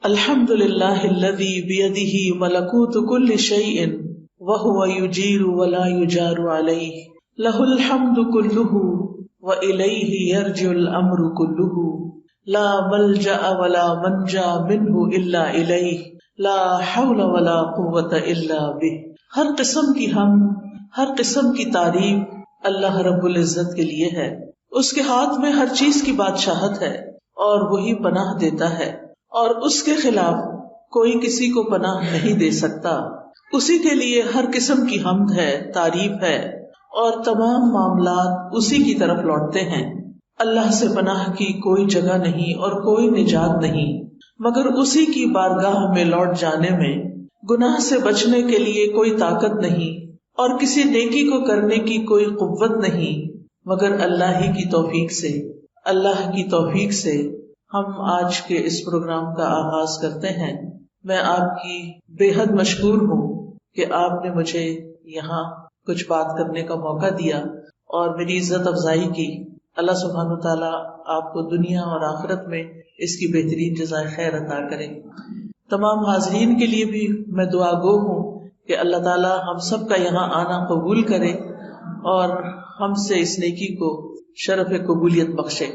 الحمد للہ الذی بیدہ ملکوت کل شیء وہو یجیر ولا یجار علیہ لہ الحمد کلہ وإلیہ یرجع الامر کلہ لا ملجأ ولا منجا منہ الا الیہ لا حول ولا قوة الا بہ۔ ہر قسم کی حمد، ہر قسم کی تعریف اللہ رب العزت کے لیے ہے۔ اس کے ہاتھ میں ہر چیز کی بادشاہت ہے اور وہی پناہ دیتا ہے، اور اس کے خلاف کوئی کسی کو پناہ نہیں دے سکتا۔ اسی کے لیے ہر قسم کی حمد ہے، تعریف ہے، اور تمام معاملات اسی کی طرف لوٹتے ہیں۔ اللہ سے پناہ کی کوئی جگہ نہیں اور کوئی نجات نہیں مگر اسی کی بارگاہ میں لوٹ جانے میں۔ گناہ سے بچنے کے لیے کوئی طاقت نہیں اور کسی نیکی کو کرنے کی کوئی قوت نہیں مگر اللہ ہی کی توفیق سے۔ اللہ کی توفیق سے ہم آج کے اس پروگرام کا آغاز کرتے ہیں۔ میں آپ کی بے حد مشکور ہوں کہ آپ نے مجھے یہاں کچھ بات کرنے کا موقع دیا اور میری عزت افزائی کی۔ اللہ سبحانہ وتعالیٰ آپ کو دنیا اور آخرت میں اس کی بہترین جزائے خیر عطا کرے۔ تمام حاضرین کے لیے بھی میں دعا گو ہوں کہ اللہ تعالیٰ ہم سب کا یہاں آنا قبول کرے اور ہم سے اس نیکی کو شرف قبولیت بخشے۔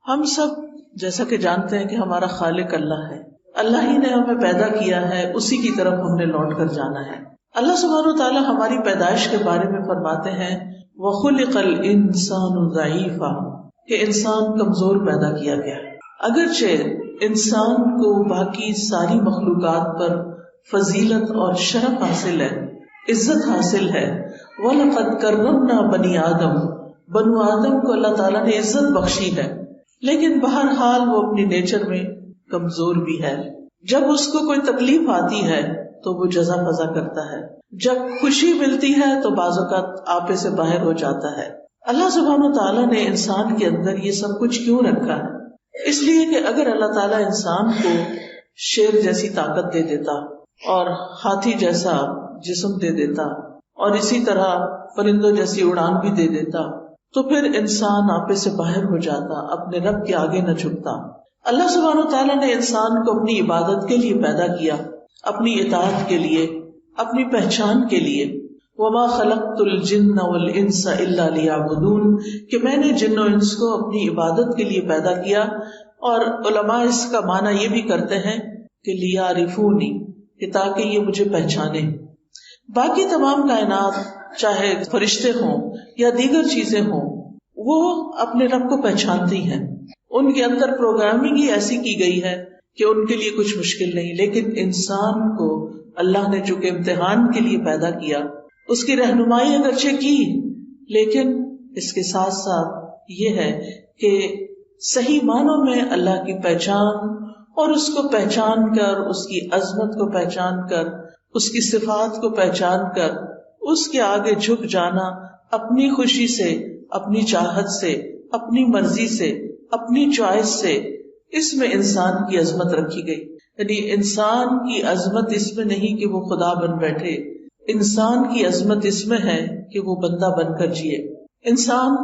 ہم سب جیسا کہ جانتے ہیں کہ ہمارا خالق اللہ ہے، اللہ ہی نے ہمیں پیدا کیا ہے، اسی کی طرف ہم نے لوٹ کر جانا ہے۔ اللہ سبحانہ وتعالیٰ ہماری پیدائش کے بارے میں فرماتے ہیں وَخُلِقَ الْإِنسَانُ ضَعِيفًا، کہ انسان کمزور پیدا کیا گیا۔ اگرچہ انسان کو باقی ساری مخلوقات پر فضیلت اور شرف حاصل ہے، عزت حاصل ہے۔ وَلَقَدْ كَرَّمْنَا بَنِي آدم، بنو آدم کو اللہ تعالیٰ نے عزت بخشی ہے، لیکن بہرحال وہ اپنی نیچر میں کمزور بھی ہے۔ جب اس کو کوئی تکلیف آتی ہے تو وہ جزا فضا کرتا ہے، جب خوشی ملتی ہے تو بعض اوقات آپے سے باہر ہو جاتا ہے۔ اللہ سبحانہ تعالیٰ نے انسان کے اندر یہ سب کچھ کیوں رکھا ہے؟ اس لیے کہ اگر اللہ تعالیٰ انسان کو شیر جیسی طاقت دے دیتا اور ہاتھی جیسا جسم دے دیتا اور اسی طرح پرندوں جیسی اڑان بھی دے دیتا تو پھر انسان آپے سے باہر ہو جاتا، اپنے رب کے آگے نہ جھکتا۔ اللہ سبحانہ وتعالیٰ نے انسان کو اپنی عبادت کے لیے پیدا کیا، اپنی اطاعت کے لیے، اپنی پہچان کے لیے۔ وَمَا خَلَقْتُ الْجِنَّ وَالْإِنسَ إِلَّا لِيَعْبُدُونَ، کہ میں نے جن و انس کو اپنی عبادت کے لیے پیدا کیا، اور علماء اس کا معنی یہ بھی کرتے ہیں کہ لِيَعْرِفُونِ، کہ تاکہ یہ مجھے پہچانے۔ باقی تمام کائنات چاہے فرشتے ہوں یا دیگر چیزیں ہوں، وہ اپنے رب کو پہچانتی ہیں، ان کے اندر پروگرامنگ ہی ایسی کی گئی ہے کہ ان کے لیے کچھ مشکل نہیں۔ لیکن انسان کو اللہ نے جو کہ امتحان کے لیے پیدا کیا، اس کی رہنمائی اگرچہ کی، لیکن اس کے ساتھ ساتھ یہ ہے کہ صحیح معنوں میں اللہ کی پہچان اور اس کو پہچان کر، اس کی عظمت کو پہچان کر، اس کی صفات کو پہچان کر اس کے آگے جھک جانا، اپنی خوشی سے، اپنی چاہت سے، اپنی مرضی سے، اپنی چوائس سے، اس میں انسان کی عظمت رکھی گئی۔ یعنی انسان کی عظمت اس میں نہیں کہ وہ خدا بن بیٹھے، انسان کی عظمت اس میں ہے کہ وہ بندہ بن کر جیے۔ انسان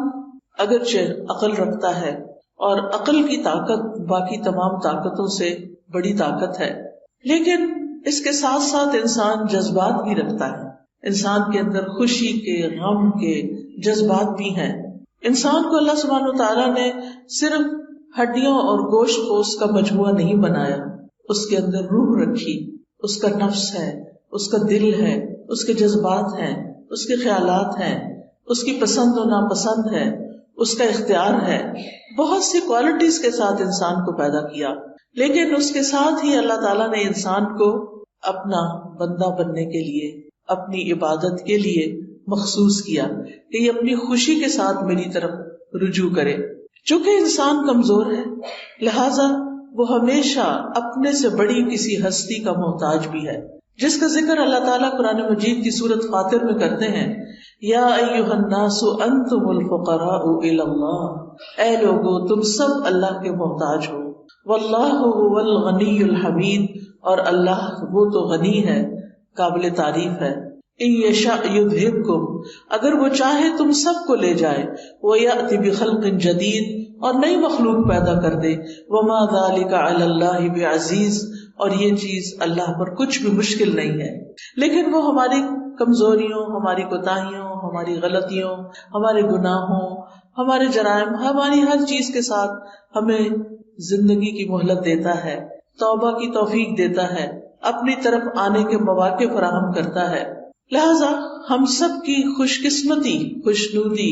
اگرچہ عقل رکھتا ہے اور عقل کی طاقت باقی تمام طاقتوں سے بڑی طاقت ہے، لیکن اس کے ساتھ ساتھ انسان جذبات بھی رکھتا ہے۔ انسان کے اندر خوشی کے، غم کے جذبات بھی ہیں۔ انسان کو اللہ سبحانہ وتعالیٰ نے صرف ہڈیوں اور گوشت پوست کا مجموعہ نہیں بنایا، اس کے اندر روح رکھی، اس کا نفس ہے، اس کا دل ہے، اس کے جذبات ہیں، اس کے خیالات ہیں، اس کی پسند و ناپسند ہے، اس کا اختیار ہے۔ بہت سی کوالٹیز کے ساتھ انسان کو پیدا کیا، لیکن اس کے ساتھ ہی اللہ تعالیٰ نے انسان کو اپنا بندہ بننے کے لیے، اپنی عبادت کے لیے مخصوص کیا کہ یہ اپنی خوشی کے ساتھ میری طرف رجوع کرے۔ چونکہ انسان کمزور ہے، لہذا وہ ہمیشہ اپنے سے بڑی کسی ہستی کا محتاج بھی ہے، جس کا ذکر اللہ تعالیٰ قرآن مجید کی سورۃ فاطر میں کرتے ہیں۔ یا ایھا الناس انتم الفقراء الی اللہ، اے لوگو تم سب اللہ کے محتاج ہو۔ واللہ هو الغنی الحمید، اور اللہ وہ تو غنی ہے، قابل تعریف ہے۔ ان یشاء یذھبکم، اگر وہ چاہے تم سب کو لے جائے، ویأتی بخلق جدید، اور نئی مخلوق پیدا کر دے. وما ذلک علی اللہ بعزیز، اور یہ چیز اللہ پر کچھ بھی مشکل نہیں ہے. لیکن وہ ہماری کمزوریوں، ہماری کوتاہیوں، ہماری غلطیوں، ہمارے گناہوں، ہمارے جرائم، ہماری ہر چیز کے ساتھ ہمیں زندگی کی مہلت دیتا ہے، توبہ کی توفیق دیتا ہے، اپنی طرف آنے کے مواقع فراہم کرتا ہے. لہذا ہم سب کی خوش قسمتی، خوشنودی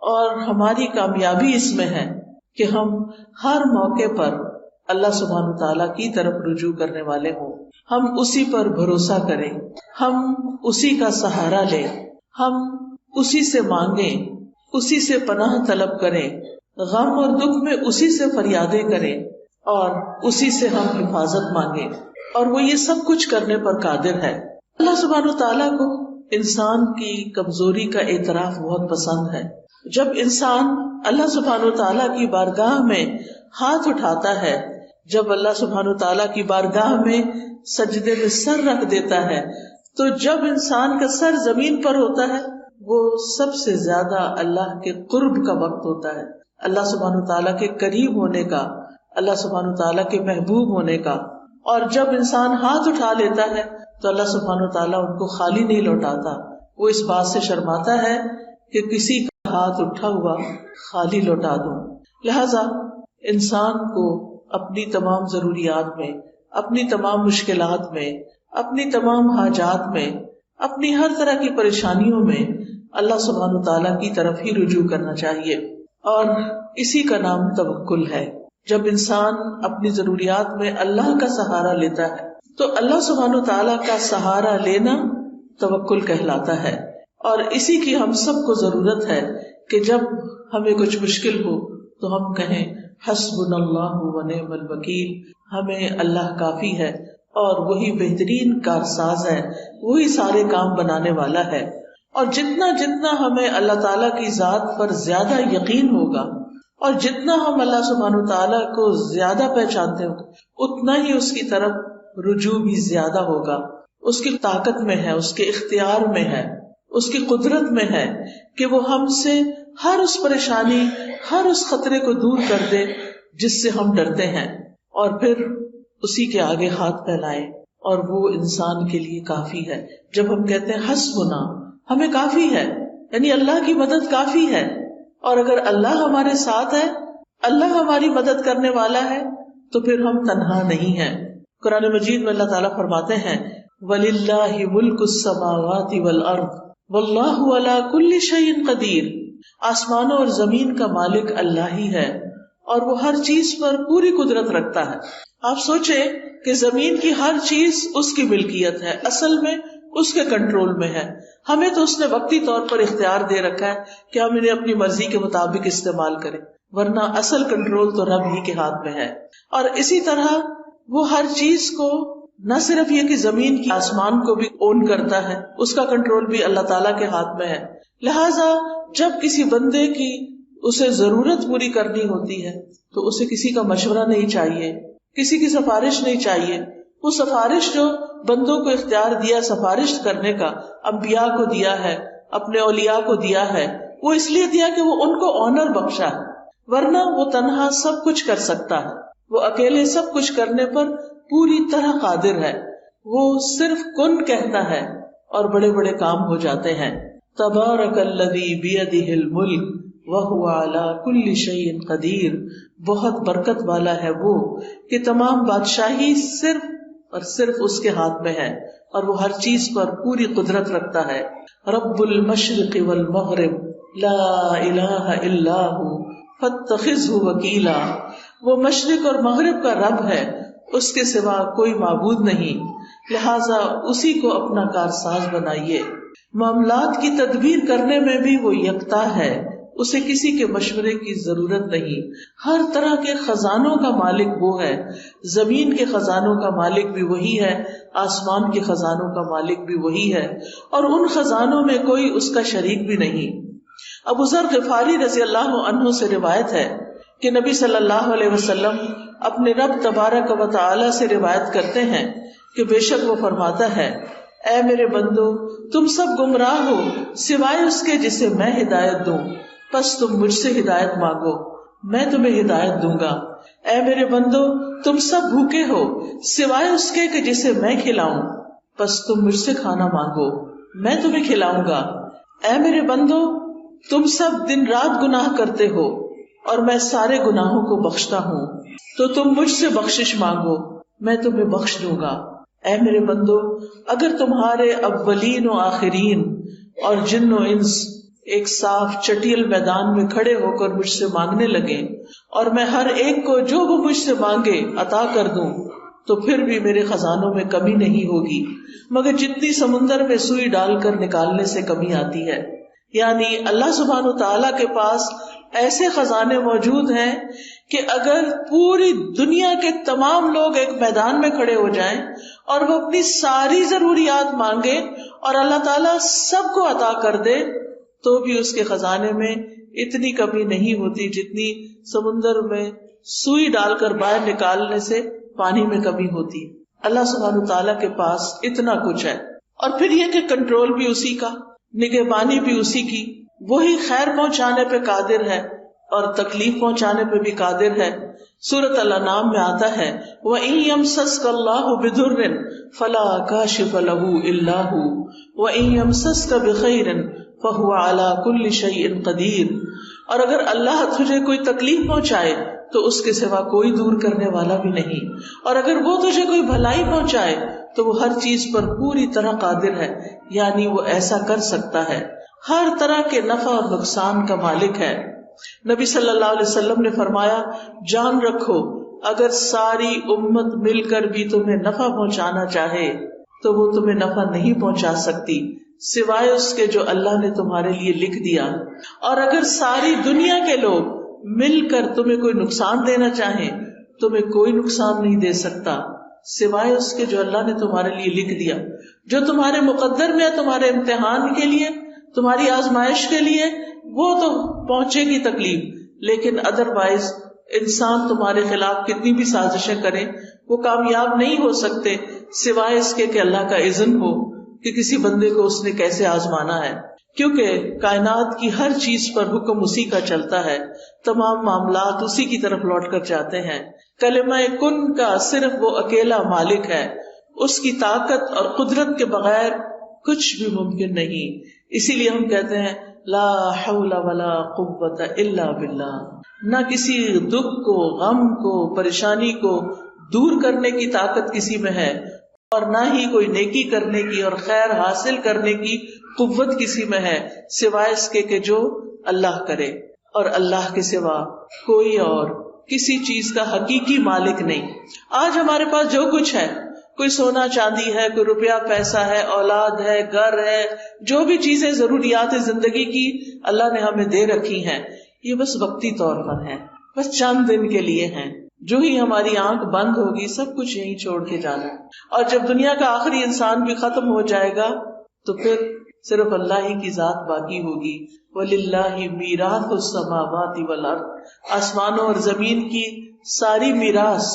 اور ہماری کامیابی اس میں ہے کہ ہم ہر موقع پر اللہ سبحانہ تعالیٰ کی طرف رجوع کرنے والے ہوں. ہم اسی پر بھروسہ کریں، ہم اسی کا سہارا لیں، ہم اسی سے مانگیں، اسی سے پناہ طلب کریں، غم اور دکھ میں اسی سے فریادیں کریں اور اسی سے ہم حفاظت مانگیں. اور وہ یہ سب کچھ کرنے پر قادر ہے. اللہ سبحانہ تعالیٰ کو انسان کی کمزوری کا اعتراف بہت پسند ہے. جب انسان اللہ سبحانہ تعالیٰ کی بارگاہ میں ہاتھ اٹھاتا ہے، جب اللہ سبحانہ تعالیٰ کی بارگاہ میں سجدے میں سر رکھ دیتا ہے، تو جب انسان کا سر زمین پر ہوتا ہے وہ سب سے زیادہ اللہ کے قرب کا وقت ہوتا ہے، اللہ سبحانہ تعالیٰ کے قریب ہونے کا، اللہ سبحانہ تعالیٰ کے محبوب ہونے کا. اور جب انسان ہاتھ اٹھا لیتا ہے تو اللہ سبحانہ تعالیٰ ان کو خالی نہیں لوٹاتا. وہ اس بات سے شرماتا ہے کہ کسی کا ہاتھ اٹھا ہوا خالی لوٹا دوں. لہذا انسان کو اپنی تمام ضروریات میں، اپنی تمام مشکلات میں، اپنی تمام حاجات میں، اپنی ہر طرح کی پریشانیوں میں اللہ سبحانہ تعالیٰ کی طرف ہی رجوع کرنا چاہیے. اور اسی کا نام توکل ہے. جب انسان اپنی ضروریات میں اللہ کا سہارا لیتا ہے تو اللہ سبحانہ تعالیٰ کا سہارا لینا توکل کہلاتا ہے. اور اسی کی ہم سب کو ضرورت ہے کہ جب ہمیں کچھ مشکل ہو تو ہم کہیں حسبنا اللہ ونعم الوکیل، ہمیں اللہ کافی ہے اور وہی بہترین کارساز ہے، وہی سارے کام بنانے والا ہے. اور جتنا جتنا ہمیں اللہ تعالیٰ کی ذات پر زیادہ یقین ہوگا اور جتنا ہم اللہ سبحانہ تعالیٰ کو زیادہ پہچانتے ہوں اتنا ہی اس کی طرف رجوع بھی زیادہ ہوگا. اس کی طاقت میں ہے، اس کے اختیار میں ہے، اس کی قدرت میں ہے کہ وہ ہم سے ہر اس پریشانی، ہر اس خطرے کو دور کر دے جس سے ہم ڈرتے ہیں، اور پھر اسی کے آگے ہاتھ پھیلائیں. اور وہ انسان کے لیے کافی ہے. جب ہم کہتے ہیں حسبنا، ہمیں کافی ہے، یعنی اللہ کی مدد کافی ہے. اور اگر اللہ ہمارے ساتھ ہے، اللہ ہماری مدد کرنے والا ہے، تو پھر ہم تنہا نہیں ہیں. قرآن مجید میں اللہ تعالیٰ فرماتے ہیں وَلِلَّهِ مُلْكُ السَّمَاوَاتِ وَالْأَرْضِ وَاللَّهُ عَلَى كُلِّ شَيْءٍ قَدِيرٌ. آسمانوں اور زمین کا مالک اللہ ہی ہے اور وہ ہر چیز پر پوری قدرت رکھتا ہے. آپ سوچیں کہ زمین کی ہر چیز اس کی ملکیت ہے، اصل میں اس کے کنٹرول میں ہے. ہمیں تو اس نے وقتی طور پر اختیار دے رکھا ہے کہ ہم انہیں اپنی مرضی کے مطابق استعمال کریں، ورنہ اصل کنٹرول تو رب ہی کے ہاتھ میں ہے. اور اسی طرح وہ ہر چیز کو نہ صرف یہ کہ زمین کی، آسمان کو بھی اون کرتا ہے، اس کا کنٹرول بھی اللہ تعالیٰ کے ہاتھ میں ہے. لہٰذا جب کسی بندے کی اسے ضرورت پوری کرنی ہوتی ہے تو اسے کسی کا مشورہ نہیں چاہیے، کسی کی سفارش نہیں چاہیے. وہ سفارش جو بندوں کو اختیار دیا سفارش کرنے کا، انبیاء کو دیا ہے، اپنے اولیاء کو دیا ہے، وہ اس لیے دیا کہ وہ ان کو آنر بخشا ہے، ورنہ وہ تنہا سب کچھ کر سکتا ہے. وہ اکیلے سب کچھ کرنے پر پوری طرح قادر ہے. وہ صرف کن کہتا ہے اور بڑے بڑے کام ہو جاتے ہیں. تبارک الذی بیدہ الملک وہو علی کل شیء قدیر. بہت برکت والا ہے وہ کہ تمام بادشاہی صرف اور صرف اس کے ہاتھ میں ہے اور وہ ہر چیز پر پوری قدرت رکھتا ہے. رب المشرق والمغرب لا الہ الا ہو فاتخذہ وکیلا. وہ مشرق اور مغرب کا رب ہے، اس کے سوا کوئی معبود نہیں، لہٰذا اسی کو اپنا کارساز بنائیے. معاملات کی تدبیر کرنے میں بھی وہ یکتا ہے، اسے کسی کے مشورے کی ضرورت نہیں. ہر طرح کے خزانوں کا مالک وہ ہے، زمین کے خزانوں کا مالک بھی وہی ہے، آسمان کے خزانوں کا مالک بھی وہی ہے، اور ان خزانوں میں کوئی اس کا شریک بھی نہیں. ابو ذر غفاری رضی اللہ عنہ سے روایت ہے کہ نبی صلی اللہ علیہ وسلم اپنے رب تبارک و تعالی سے روایت کرتے ہیں کہ بے شک وہ فرماتا ہے اے میرے بندو تم سب گمراہ ہو سوائے اس کے جسے میں ہدایت دوں، پس تم مجھ سے ہدایت مانگو میں تمہیں ہدایت دوں گا. اے میرے بندو تم سب بھوکے ہو سوائے اس کے کہ جسے میں کھلاؤں، پس تم مجھ سے کھانا مانگو میں تمہیں کھلاؤں گا. اے میرے بندو تم سب دن رات گناہ کرتے ہو اور میں سارے گناہوں کو بخشتا ہوں، تو تم مجھ سے بخشش مانگو میں تمہیں بخش دوں گا. اے میرے بندو اگر تمہارے اولین و آخرین اور جن و انس ایک صاف چٹیل میدان میں کھڑے ہو کر مجھ سے مانگنے لگے اور میں ہر ایک کو جو وہ مجھ سے مانگے عطا کر دوں، تو پھر بھی میرے خزانوں میں کمی نہیں ہوگی مگر جتنی سمندر میں سوئی ڈال کر نکالنے سے کمی آتی ہے. یعنی اللہ سبحانہ وتعالیٰ کے پاس ایسے خزانے موجود ہیں کہ اگر پوری دنیا کے تمام لوگ ایک میدان میں کھڑے ہو جائیں اور وہ اپنی ساری ضروریات مانگے اور اللہ تعالیٰ سب کو عطا کر دے تو بھی اس کے خزانے میں اتنی کمی نہیں ہوتی جتنی سمندر میں سوئی ڈال کر باہر نکالنے سے پانی میں کمی ہوتی. اللہ سبحانہ وتعالیٰ کے پاس اتنا کچھ ہے. اور پھر یہ کہ کنٹرول بھی اسی کا، نگہبانی بھی اسی کی. وہی خیر پہنچانے پہ قادر ہے اور تکلیف پہنچانے پہ بھی قادر ہے. سورۃ الانعام میں آتا ہے وَإِن يَمْسَسْكَ اللَّهُ بِضُرٍّ فَلَا كَاشِفَ لَهُ إِلَّا هُوَ وَإِن يَمْسَسْكَ بِخَيْرٍ فَهُوَ عَلَى كُلِّ شَيْءٍ قَدِيرٌ. اور اگر اللہ تجھے کوئی تکلیف پہنچائے تو اس کے سوا کوئی دور کرنے والا بھی نہیں، اور اگر وہ تجھے کوئی بھلائی پہنچائے تو وہ ہر چیز پر پوری طرح قادر ہے، یعنی وہ ایسا کر سکتا ہے، ہر طرح کے نفع اور نقصان کا مالک ہے. نبی صلی اللہ علیہ وسلم نے فرمایا جان رکھو اگر ساری امت مل کر بھی تمہیں نفع پہنچانا چاہے تو وہ تمہیں نفع نہیں پہنچا سکتی سوائے اس کے جو اللہ نے تمہارے لیے لکھ دیا. اور اگر ساری دنیا کے لوگ مل کر تمہیں کوئی نقصان دینا چاہیں تمہیں کوئی نقصان نہیں دے سکتا سوائے اس کے جو اللہ نے تمہارے لیے لکھ دیا. جو تمہارے مقدر میں ہے تمہارے امتحان کے لیے، تمہاری آزمائش کے لیے، وہ تو پہنچے گی تکلیف، لیکن ادروائز انسان تمہارے خلاف کتنی بھی سازشیں کرے وہ کامیاب نہیں ہو سکتے سوائے اس کے کہ اللہ کا اذن ہو کہ کسی بندے کو اس نے کیسے آزمانا ہے. کیونکہ کائنات کی ہر چیز پر حکم اسی کا چلتا ہے، تمام معاملات اسی کی طرف لوٹ کر جاتے ہیں. کلمہ کن کا صرف وہ اکیلا مالک ہے، اس کی طاقت اور قدرت کے بغیر کچھ بھی ممکن نہیں. اسی لیے ہم کہتے ہیں لا حول ولا قوت الا باللہ. نہ کسی دکھ کو، غم کو، پریشانی کو دور کرنے کی طاقت کسی میں ہے اور نہ ہی کوئی نیکی کرنے کی اور خیر حاصل کرنے کی قوت کسی میں ہے سوائے اس کے کہ جو اللہ کرے. اور اللہ کے سوا کوئی اور کسی چیز کا حقیقی مالک نہیں. آج ہمارے پاس جو کچھ ہے، کوئی سونا چاندی ہے، کوئی روپیہ پیسہ ہے، اولاد ہے، گھر ہے، جو بھی چیزیں ضروریات زندگی کی اللہ نے ہمیں دے رکھی ہیں، یہ بس وقتی طور پر ہے، بس چند دن کے لیے ہیں. جو ہی ہماری آنکھ بند ہوگی سب کچھ یہیں چھوڑ کے جانا ہے. اور جب دنیا کا آخری انسان بھی ختم ہو جائے گا تو پھر صرف اللہ ہی کی ذات باقی ہوگی. وَلِلَّهِ مِيرَاثُ السَّمَاوَاتِ وَالْأَرْضِ. آسمانوں اور زمین کی ساری میراث،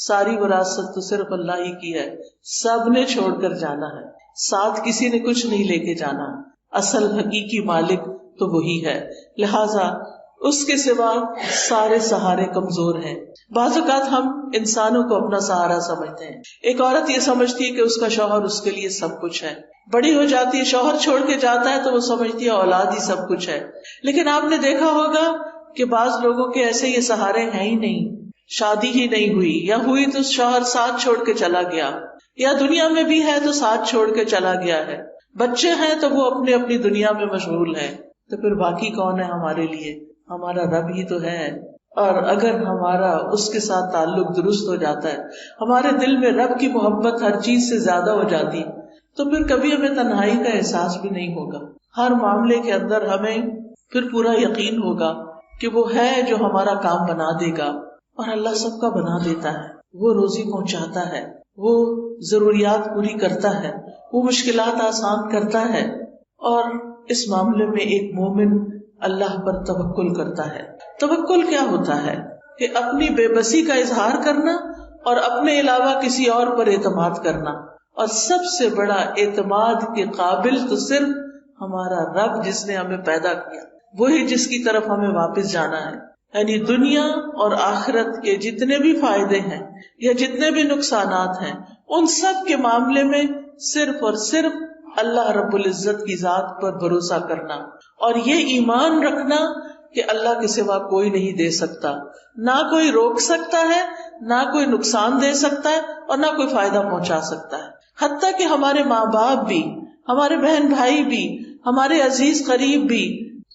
ساری وراثت تو صرف اللہ ہی کی ہے. سب نے چھوڑ کر جانا ہے، ساتھ کسی نے کچھ نہیں لے کے جانا. اصل حقیقی مالک تو وہی ہے، لہذا اس کے سوا سارے سہارے کمزور ہیں. بعض اوقات ہم انسانوں کو اپنا سہارا سمجھتے ہیں. ایک عورت یہ سمجھتی ہے کہ اس کا شوہر اس کے لیے سب کچھ ہے، بڑی ہو جاتی ہے، شوہر چھوڑ کے جاتا ہے تو وہ سمجھتی ہے اولاد ہی سب کچھ ہے. لیکن آپ نے دیکھا ہوگا کہ بعض لوگوں کے ایسے یہ سہارے ہیں ہی نہیں، شادی ہی نہیں ہوئی، یا ہوئی تو شوہر ساتھ چھوڑ کے چلا گیا، یا دنیا میں بھی ہے تو ساتھ چھوڑ کے چلا گیا ہے، بچے ہیں تو وہ اپنی اپنی دنیا میں مشغول ہیں. تو پھر باقی کون ہے ہمارے لیے؟ ہمارا رب ہی تو ہے. اور اگر ہمارا اس کے ساتھ تعلق درست ہو جاتا ہے، ہمارے دل میں رب کی محبت ہر چیز سے زیادہ ہو جاتی، تو پھر کبھی ہمیں تنہائی کا احساس بھی نہیں ہوگا. ہر معاملے کے اندر ہمیں پھر پورا یقین ہوگا کہ وہ ہے جو ہمارا کام بنا دے گا. اور اللہ سب کا بنا دیتا ہے، وہ روزی پہنچاتا ہے، وہ ضروریات پوری کرتا ہے، وہ مشکلات آسان کرتا ہے. اور اس معاملے میں ایک مومن اللہ پر توکل کرتا ہے. توکل کیا ہوتا ہے؟ کہ اپنی بے بسی کا اظہار کرنا اور اپنے علاوہ کسی اور پر اعتماد کرنا. اور سب سے بڑا اعتماد کے قابل تو صرف ہمارا رب جس نے ہمیں پیدا کیا، وہی جس کی طرف ہمیں واپس جانا ہے. یعنی دنیا اور آخرت کے جتنے بھی فائدے ہیں یا جتنے بھی نقصانات ہیں، ان سب کے معاملے میں صرف اور صرف اللہ رب العزت کی ذات پر بھروسہ کرنا، اور یہ ایمان رکھنا کہ اللہ کے سوا کوئی نہیں دے سکتا، نہ کوئی روک سکتا ہے، نہ کوئی نقصان دے سکتا ہے، اور نہ کوئی فائدہ پہنچا سکتا ہے. حتیٰ کہ ہمارے ماں باپ بھی، ہمارے بہن بھائی بھی، ہمارے عزیز قریب بھی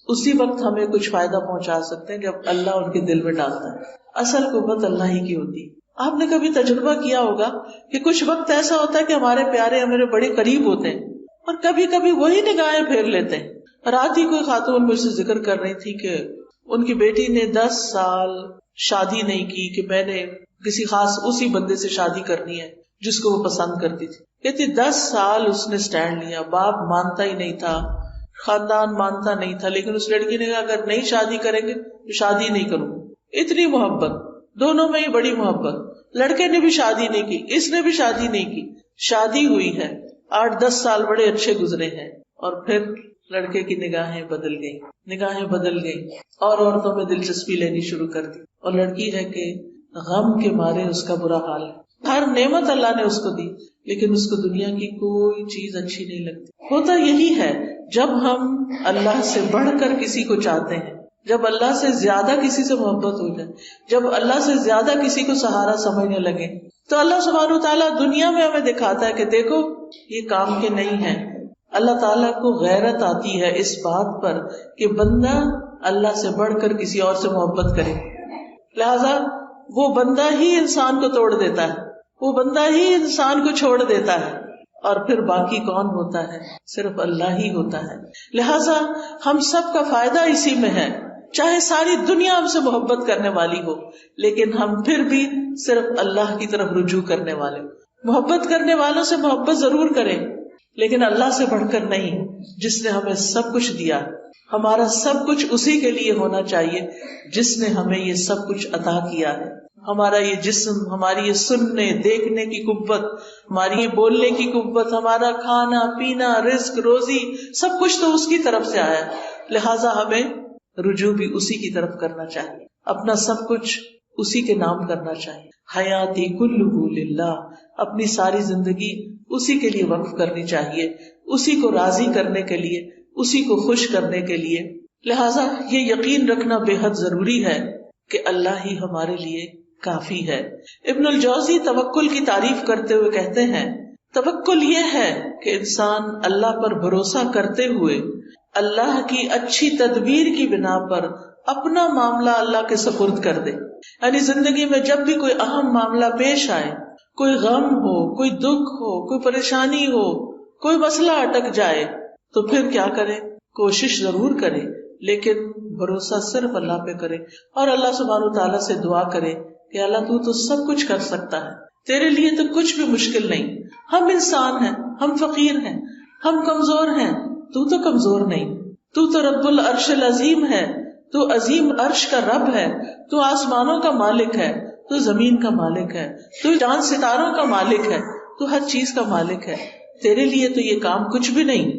اسی وقت ہمیں کچھ فائدہ پہنچا سکتے ہیں جب اللہ ان کے دل میں ڈالتا ہے. اصل قوت اللہ ہی کی ہوتی. آپ نے کبھی تجربہ کیا ہوگا کہ کچھ وقت ایسا ہوتا ہے کہ ہمارے پیارے ہمارے بڑے قریب ہوتے ہیں اور کبھی کبھی وہی نگاہیں پھیر لیتے ہیں. رات ہی کوئی خاتون مجھ سے ذکر کر رہی تھی کہ ان کی بیٹی نے 10 سال شادی نہیں کی کہ میں نے کسی خاص اسی بندے سے شادی کرنی ہے جس کو وہ پسند کرتی تھی. کہتی 10 سال اس نے سٹینڈ لیا، باپ مانتا ہی نہیں تھا، خاندان مانتا نہیں تھا، لیکن اس لڑکی نے کہا اگر نہیں شادی کریں گے تو شادی نہیں کروں. اتنی محبت، دونوں میں ہی بڑی محبت. لڑکے نے بھی شادی نہیں کی، اس نے بھی شادی نہیں کی. شادی ہوئی ہے، 8-10 سال بڑے اچھے گزرے ہیں، اور پھر لڑکے کی نگاہیں بدل گئیں اور عورتوں میں دلچسپی لینی شروع کر دی. اور لڑکی ہے کہ غم کے مارے اس کا برا حال ہے. ہر نعمت اللہ نے اس کو دی لیکن اس کو دنیا کی کوئی چیز اچھی نہیں لگتی. ہوتا یہی ہے جب ہم اللہ سے بڑھ کر کسی کو چاہتے ہیں، جب اللہ سے زیادہ کسی سے محبت ہو جائے، جب اللہ سے زیادہ کسی کو سہارا سمجھنے لگے، تو اللہ سبحانہ وتعالیٰ دنیا میں ہمیں دکھاتا ہے کہ دیکھو یہ کام کے نہیں ہے. اللہ تعالیٰ کو غیرت آتی ہے اس بات پر کہ بندہ اللہ سے بڑھ کر کسی اور سے محبت کرے. لہذا وہ بندہ ہی انسان کو توڑ دیتا ہے، وہ بندہ ہی انسان کو چھوڑ دیتا ہے، اور پھر باقی کون ہوتا ہے؟ صرف اللہ ہی ہوتا ہے. لہذا ہم سب کا فائدہ اسی میں ہے. چاہے ساری دنیا ہم سے محبت کرنے والی ہو، لیکن ہم پھر بھی صرف اللہ کی طرف رجوع کرنے والے. محبت کرنے والوں سے محبت ضرور کریں، لیکن اللہ سے بڑھ کر نہیں، جس نے ہمیں سب کچھ دیا. ہمارا سب کچھ اسی کے لیے ہونا چاہیے جس نے ہمیں یہ سب کچھ عطا کیا ہے. ہمارا یہ جسم، ہماری یہ سننے دیکھنے کی قوت، ہماری یہ بولنے کی قوت، ہمارا کھانا پینا، رزق روزی، سب کچھ تو اس کی طرف سے آیا ہے. لہٰذا ہمیں رجوع بھی اسی کی طرف کرنا چاہیے، اپنا سب کچھ اسی کے نام کرنا چاہیے. حیاتی کلہ للہ، اپنی ساری زندگی اسی کے لیے وقف کرنی چاہیے، اسی کو راضی کرنے کے لیے، اسی کو خوش کرنے کے لیے. لہٰذا یہ یقین رکھنا بے حد ضروری ہے کہ اللہ ہی ہمارے لیے کافی ہے. ابن الجوزی توکل کی تعریف کرتے ہوئے کہتے ہیں توکل یہ ہے کہ انسان اللہ پر بھروسہ کرتے ہوئے اللہ کی اچھی تدبیر کی بنا پر اپنا معاملہ اللہ کے سپرد کر دے. یعنی زندگی میں جب بھی کوئی اہم معاملہ پیش آئے، کوئی غم ہو، کوئی دکھ ہو، کوئی پریشانی ہو، کوئی مسئلہ اٹک جائے، تو پھر کیا کرے؟ کوشش ضرور کرے لیکن بھروسہ صرف اللہ پہ کرے، اور اللہ سبحانہ تعالیٰ سے دعا کرے کہ اللہ تو سب کچھ کر سکتا ہے، تیرے لیے تو کچھ بھی مشکل نہیں. ہم انسان ہیں، ہم فقیر ہیں، ہم کمزور ہیں، تو کمزور نہیں. تو رب العرش العظیم ہے، تو عظیم عرش کا رب ہے، تو آسمانوں کا مالک ہے، تو زمین کا مالک ہے، تو چاند ستاروں کا مالک ہے، تو ہر چیز کا مالک ہے. تیرے لیے تو یہ کام کچھ بھی نہیں،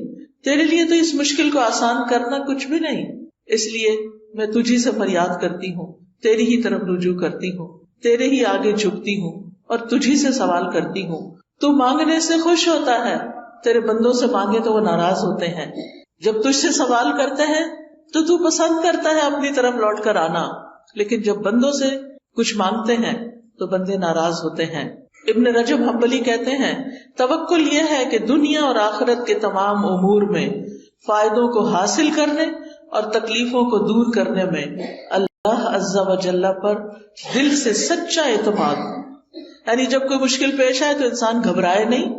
تیرے لیے تو اس مشکل کو آسان کرنا کچھ بھی نہیں. اس لیے میں تجھی سے فریاد کرتی ہوں، تیری ہی طرف رجوع کرتی ہوں، تیرے ہی آگے جھکتی ہوں اور تجھی سے سوال کرتی ہوں. تو مانگنے سے خوش ہوتا ہے، تیرے بندوں سے مانگے تو وہ ناراض ہوتے ہیں. جب تجھ سے سوال کرتے ہیں تو پسند کرتا ہے اپنی طرف لوٹ کر آنا، لیکن جب بندوں سے کچھ مانگتے ہیں تو بندے ناراض ہوتے ہیں. ابن رجب حنبلی کہتے ہیں توکل یہ ہے کہ دنیا اور آخرت کے تمام امور میں فائدوں کو حاصل کرنے اور تکلیفوں کو دور کرنے میں اللہ عز و جل پر دل سے سچا اعتماد. یعنی جب کوئی مشکل پیش آئے تو انسان گھبرائے نہیں،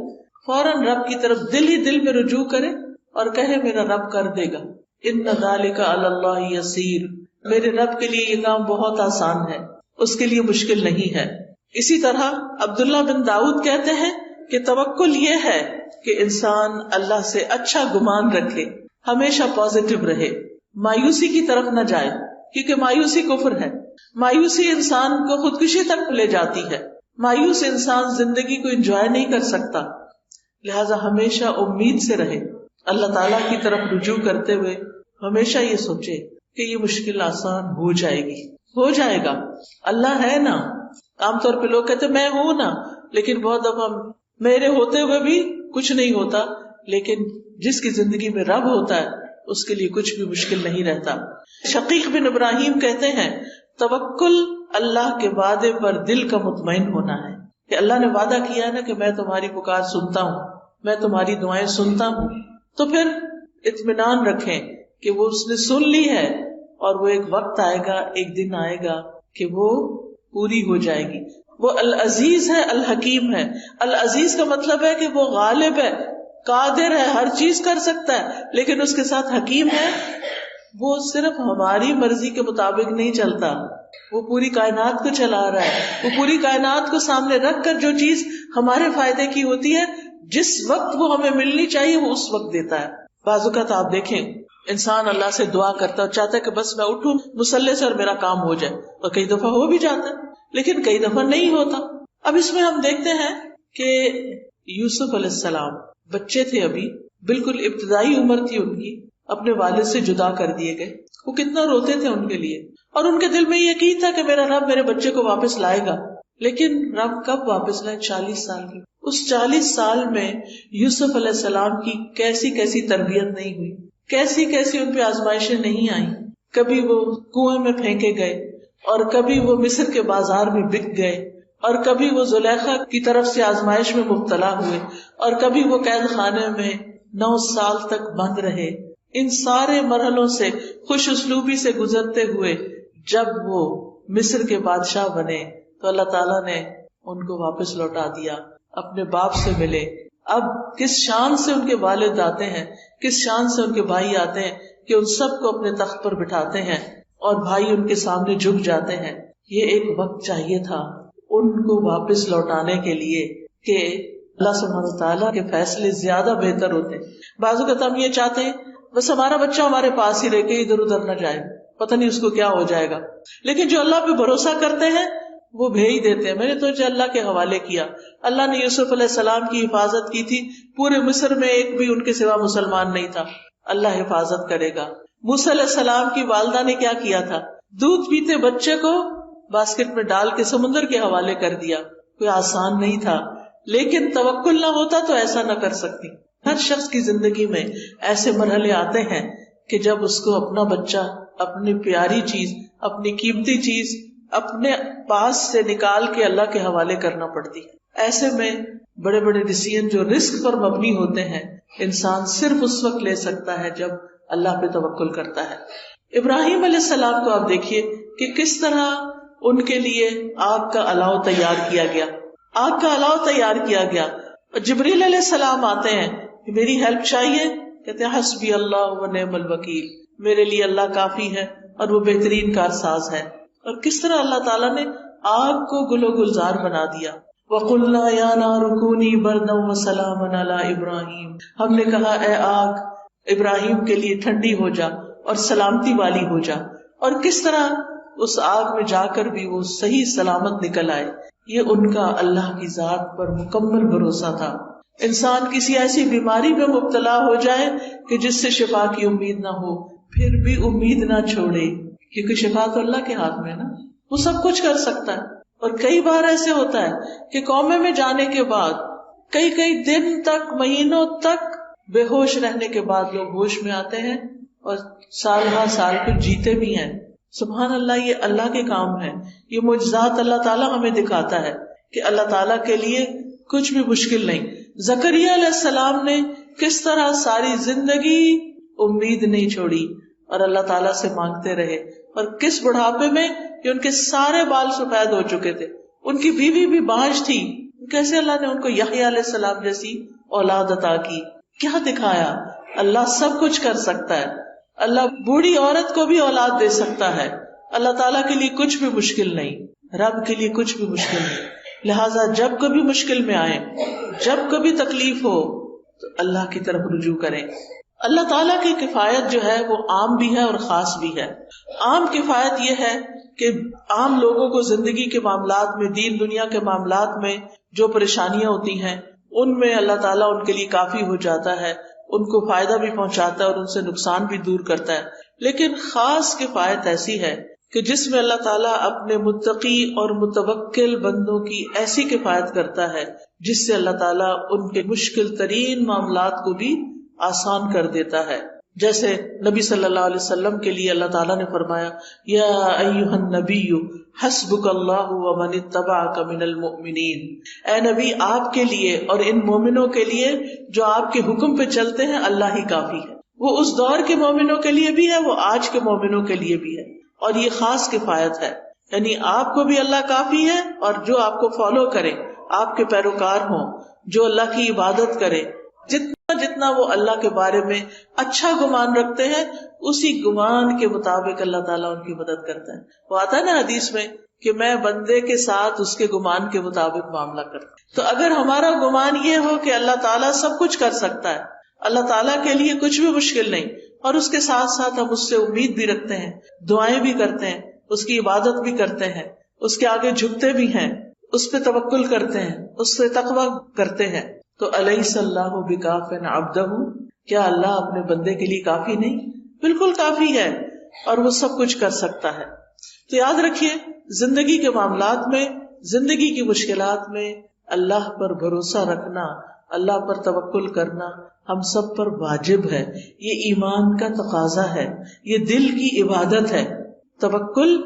فوراً رب کی طرف دل ہی دل میں رجوع کرے اور کہے میرا رب کر دے گا. ان ذالک علی اللہ یسیر، میرے رب کے لیے یہ کام بہت آسان ہے، اس کے لیے مشکل نہیں ہے. اسی طرح عبداللہ بن داؤد کہتے ہیں کہ توکل یہ ہے کہ انسان اللہ سے اچھا گمان رکھے، ہمیشہ پازیٹو رہے، مایوسی کی طرف نہ جائے، کیونکہ مایوسی کفر ہے. مایوسی انسان کو خودکشی تک لے جاتی ہے. مایوس انسان زندگی کو انجوائے نہیں کر سکتا. لہذا ہمیشہ امید سے رہے، اللہ تعالیٰ کی طرف رجوع کرتے ہوئے ہمیشہ یہ سوچے کہ یہ مشکل آسان ہو جائے گی. ہو جائے گا. اللہ ہے نا. عام طور پہ لوگ کہتے میں ہوں نا، لیکن بہت دفعہ میرے ہوتے ہوئے بھی کچھ نہیں ہوتا. لیکن جس کی زندگی میں رب ہوتا ہے اس کے لیے کچھ بھی مشکل نہیں رہتا. شقیق بن ابراہیم کہتے ہیں توکل اللہ کے وعدے پر دل کا مطمئن ہونا ہے، کہ اللہ نے وعدہ کیا ہے نا کہ میں تمہاری پکار سنتا ہوں، میں تمہاری دعائیں سنتا ہوں، تو پھر اطمینان رکھیں کہ وہ اس نے سن لی ہے، اور وہ ایک وقت آئے گا، ایک دن آئے گا کہ وہ پوری ہو جائے گی. وہ العزیز ہے، الحکیم ہے. العزیز کا مطلب ہے کہ وہ غالب ہے، قادر ہے، ہر چیز کر سکتا ہے، لیکن اس کے ساتھ حکیم ہے. وہ صرف ہماری مرضی کے مطابق نہیں چلتا، وہ پوری کائنات کو چلا رہا ہے. وہ پوری کائنات کو سامنے رکھ کر جو چیز ہمارے فائدے کی ہوتی ہے، جس وقت وہ ہمیں ملنی چاہیے وہ اس وقت دیتا ہے. بعض اوقات آپ دیکھیں انسان اللہ سے دعا کرتا ہے اور چاہتا ہے کہ بس میں اٹھوں مصلی سے اور میرا کام ہو جائے، اور کئی دفعہ ہو بھی جاتا ہے لیکن کئی دفعہ نہیں ہوتا. اب اس میں ہم دیکھتے ہیں کہ یوسف علیہ السلام بچے تھے، ابھی بالکل ابتدائی عمر تھی ان کی، اپنے والد سے جدا کر دیے گئے. وہ کتنا روتے تھے ان کے لیے، اور ان کے دل میں یہ یقین تھا کہ میرا رب میرے بچے کو واپس لائے گا. لیکن رب کب واپس لائے؟ 40 سال کی. اس 40 سال میں یوسف علیہ السلام کی کیسی کیسی تربیت نہیں ہوئی، کیسی کیسی ان پہ آزمائشیں نہیں آئیں. کبھی وہ کنویں میں پھینکے گئے، اور کبھی وہ مصر کے بازار میں بک گئے، اور کبھی وہ زلیخا کی طرف سے آزمائش میں مبتلا ہوئے، اور کبھی وہ قید خانے میں 9 سال تک بند رہے. ان سارے مرحلوں سے خوش اسلوبی سے گزرتے ہوئے جب وہ مصر کے بادشاہ بنے تو اللہ تعالیٰ نے ان کو واپس لوٹا دیا، اپنے باپ سے ملے. اب کس شان سے ان کے والد آتے ہیں، کس شان سے ان کے بھائی آتے ہیں کہ ان سب کو اپنے تخت پر بٹھاتے ہیں اور بھائی ان کے سامنے جھک جاتے ہیں. یہ ایک وقت چاہیے تھا ان کو واپس لوٹانے کے لیے کہ اللہ سبحانہ وتعالیٰ کے فیصلے زیادہ بہتر ہوتے ہیں. بعض اوقات ہم یہ چاہتے ہیں بس ہمارا بچہ ہمارے پاس ہی رہ کے ادھر ادھر نہ جائے، پتہ نہیں اس کو کیا ہو جائے گا. لیکن جو اللہ پہ بھروسہ کرتے ہیں وہ بھیج دیتے ہیں. میں نے تو اللہ کے حوالے کیا. اللہ نے یوسف علیہ السلام کی حفاظت کی تھی، پورے مصر میں ایک بھی ان کے سوا مسلمان نہیں تھا. اللہ حفاظت کرے گا. موسیٰ علیہ السلام کی والدہ نے کیا کیا تھا؟ دودھ پیتے بچے کو باسکٹ میں ڈال کے سمندر کے حوالے کر دیا. کوئی آسان نہیں تھا، لیکن توکل نہ ہوتا تو ایسا نہ کر سکتی. ہر شخص کی زندگی میں ایسے مرحلے آتے ہیں کہ جب اس کو اپنا بچہ، اپنی پیاری چیز، اپنی قیمتی چیز اپنے پاس سے نکال کے اللہ کے حوالے کرنا پڑتی ہے. ایسے میں بڑے بڑے ڈیسیژن جو رسک پر مبنی ہوتے ہیں انسان صرف اس وقت لے سکتا ہے جب اللہ پہ توکل کرتا ہے. ابراہیم علیہ السلام کو آپ دیکھیے کہ کس طرح ان کے لیے آگ کا الاؤ تیار کیا گیا. آگ کا الاؤ تیار کیا گیا اور جبریل علیہ السلام آتے ہیں کہ میری ہیلپ چاہیے، کہتے ہیں حسبی اللہ و نعم الوکیل، میرے لیے اللہ کافی ہے اور وہ بہترین کارساز ہے. اور کس طرح اللہ تعالیٰ نے آگ کو گل و گلزار بنا دیا. وَقُلْنَا يَا نَارُ كُونِي بَرْدًا وَسَلَامًا عَلَىٰ إِبْرَاهِيمَ، ہم نے کہا اے آگ ابراہیم کے لیے ٹھنڈی ہو جا اور سلامتی والی ہو جا. اور کس طرح اس آگ میں جا کر بھی وہ صحیح سلامت نکل آئے. یہ ان کا اللہ کی ذات پر مکمل بھروسہ تھا. انسان کسی ایسی بیماری میں مبتلا ہو جائے کہ جس سے شفا کی امید نہ ہو، پھر بھی امید نہ چھوڑے، کیونکہ شفا تو اللہ کے ہاتھ میں ہے نا، وہ سب کچھ کر سکتا ہے. اور کئی بار ایسے ہوتا ہے کہ قومے میں جانے کے بعد کئی دن تک، مہینوں تک بے ہوش رہنے کے بعد لوگ ہوش میں آتے ہیں اور سال ہر سال پھر جیتے بھی ہیں. سبحان اللہ، یہ اللہ کے کام ہے. یہ معجزات اللہ تعالیٰ ہمیں دکھاتا ہے کہ اللہ تعالیٰ کے لیے کچھ بھی مشکل نہیں. زکریا علیہ السلام نے کس طرح ساری زندگی امید نہیں چھوڑی اور اللہ تعالیٰ سے مانگتے رہے، اور کس بڑھاپے میں کہ ان کے سارے بال سفید ہو چکے تھے، ان کی بیوی بھی بانجھ تھی، کیسے اللہ نے ان کو یحییٰ علیہ السلام جیسی اولاد عطا کی. کیا دکھایا؟ اللہ سب کچھ کر سکتا ہے. اللہ بوڑھی عورت کو بھی اولاد دے سکتا ہے. اللہ تعالیٰ کے لیے کچھ بھی مشکل نہیں، رب کے لیے کچھ بھی مشکل نہیں. لہٰذا جب کبھی مشکل میں آئے، جب کبھی تکلیف ہو تو اللہ کی طرف رجوع کریں. اللہ تعالیٰ کی کفایت جو ہے وہ عام بھی ہے اور خاص بھی ہے. عام کفایت یہ ہے کہ عام لوگوں کو زندگی کے معاملات میں، دین دنیا کے معاملات میں جو پریشانیاں ہوتی ہیں ان میں اللہ تعالیٰ ان کے لیے کافی ہو جاتا ہے، ان کو فائدہ بھی پہنچاتا ہے اور ان سے نقصان بھی دور کرتا ہے. لیکن خاص کفایت ایسی ہے کہ جس میں اللہ تعالیٰ اپنے متقی اور متوکل بندوں کی ایسی کفایت کرتا ہے جس سے اللہ تعالیٰ ان کے مشکل ترین معاملات کو بھی آسان کر دیتا ہے. جیسے نبی صلی اللہ علیہ وسلم کے لیے اللہ تعالیٰ نے فرمایا یا ایھا النبی حسبک اللہ ومن اتبعک من المؤمنین، اے نبی آپ کے لیے اور ان مومنوں کے لیے جو آپ کے حکم پہ چلتے ہیں اللہ ہی کافی ہے. وہ اس دور کے مومنوں کے لیے بھی ہے، وہ آج کے مومنوں کے لیے بھی ہے، اور یہ خاص کفایت ہے. یعنی آپ کو بھی اللہ کافی ہے، اور جو آپ کو فالو کرے، آپ کے پیروکار ہوں، جو اللہ کی عبادت کرے، جتنا وہ اللہ کے بارے میں اچھا گمان رکھتے ہیں اسی گمان کے مطابق اللہ تعالیٰ ان کی مدد کرتا ہے. وہ آتا ہے نا حدیث میں کہ میں بندے کے ساتھ اس کے گمان کے مطابق معاملہ کرتا ہوں. تو اگر ہمارا گمان یہ ہو کہ اللہ تعالیٰ سب کچھ کر سکتا ہے، اللہ تعالیٰ کے لیے کچھ بھی مشکل نہیں، اور اس کے ساتھ ساتھ ہم اس سے امید بھی رکھتے ہیں، دعائیں بھی کرتے ہیں، اس کی عبادت بھی کرتے ہیں، اس کے آگے جھکتے بھی ہیں، اس پہ توکل کرتے ہیں، اس سے تقویٰ کرتے ہیں، تو الیس اللہ بکاف عبدہ، کیا اللہ اپنے بندے کے لیے کافی نہیں؟ بالکل کافی ہے، اور وہ سب کچھ کر سکتا ہے. تو یاد رکھیے زندگی کے معاملات میں، زندگی کی مشکلات میں اللہ پر بھروسہ رکھنا، اللہ پر توکل کرنا ہم سب پر واجب ہے. یہ ایمان کا تقاضا ہے، یہ دل کی عبادت ہے. توکل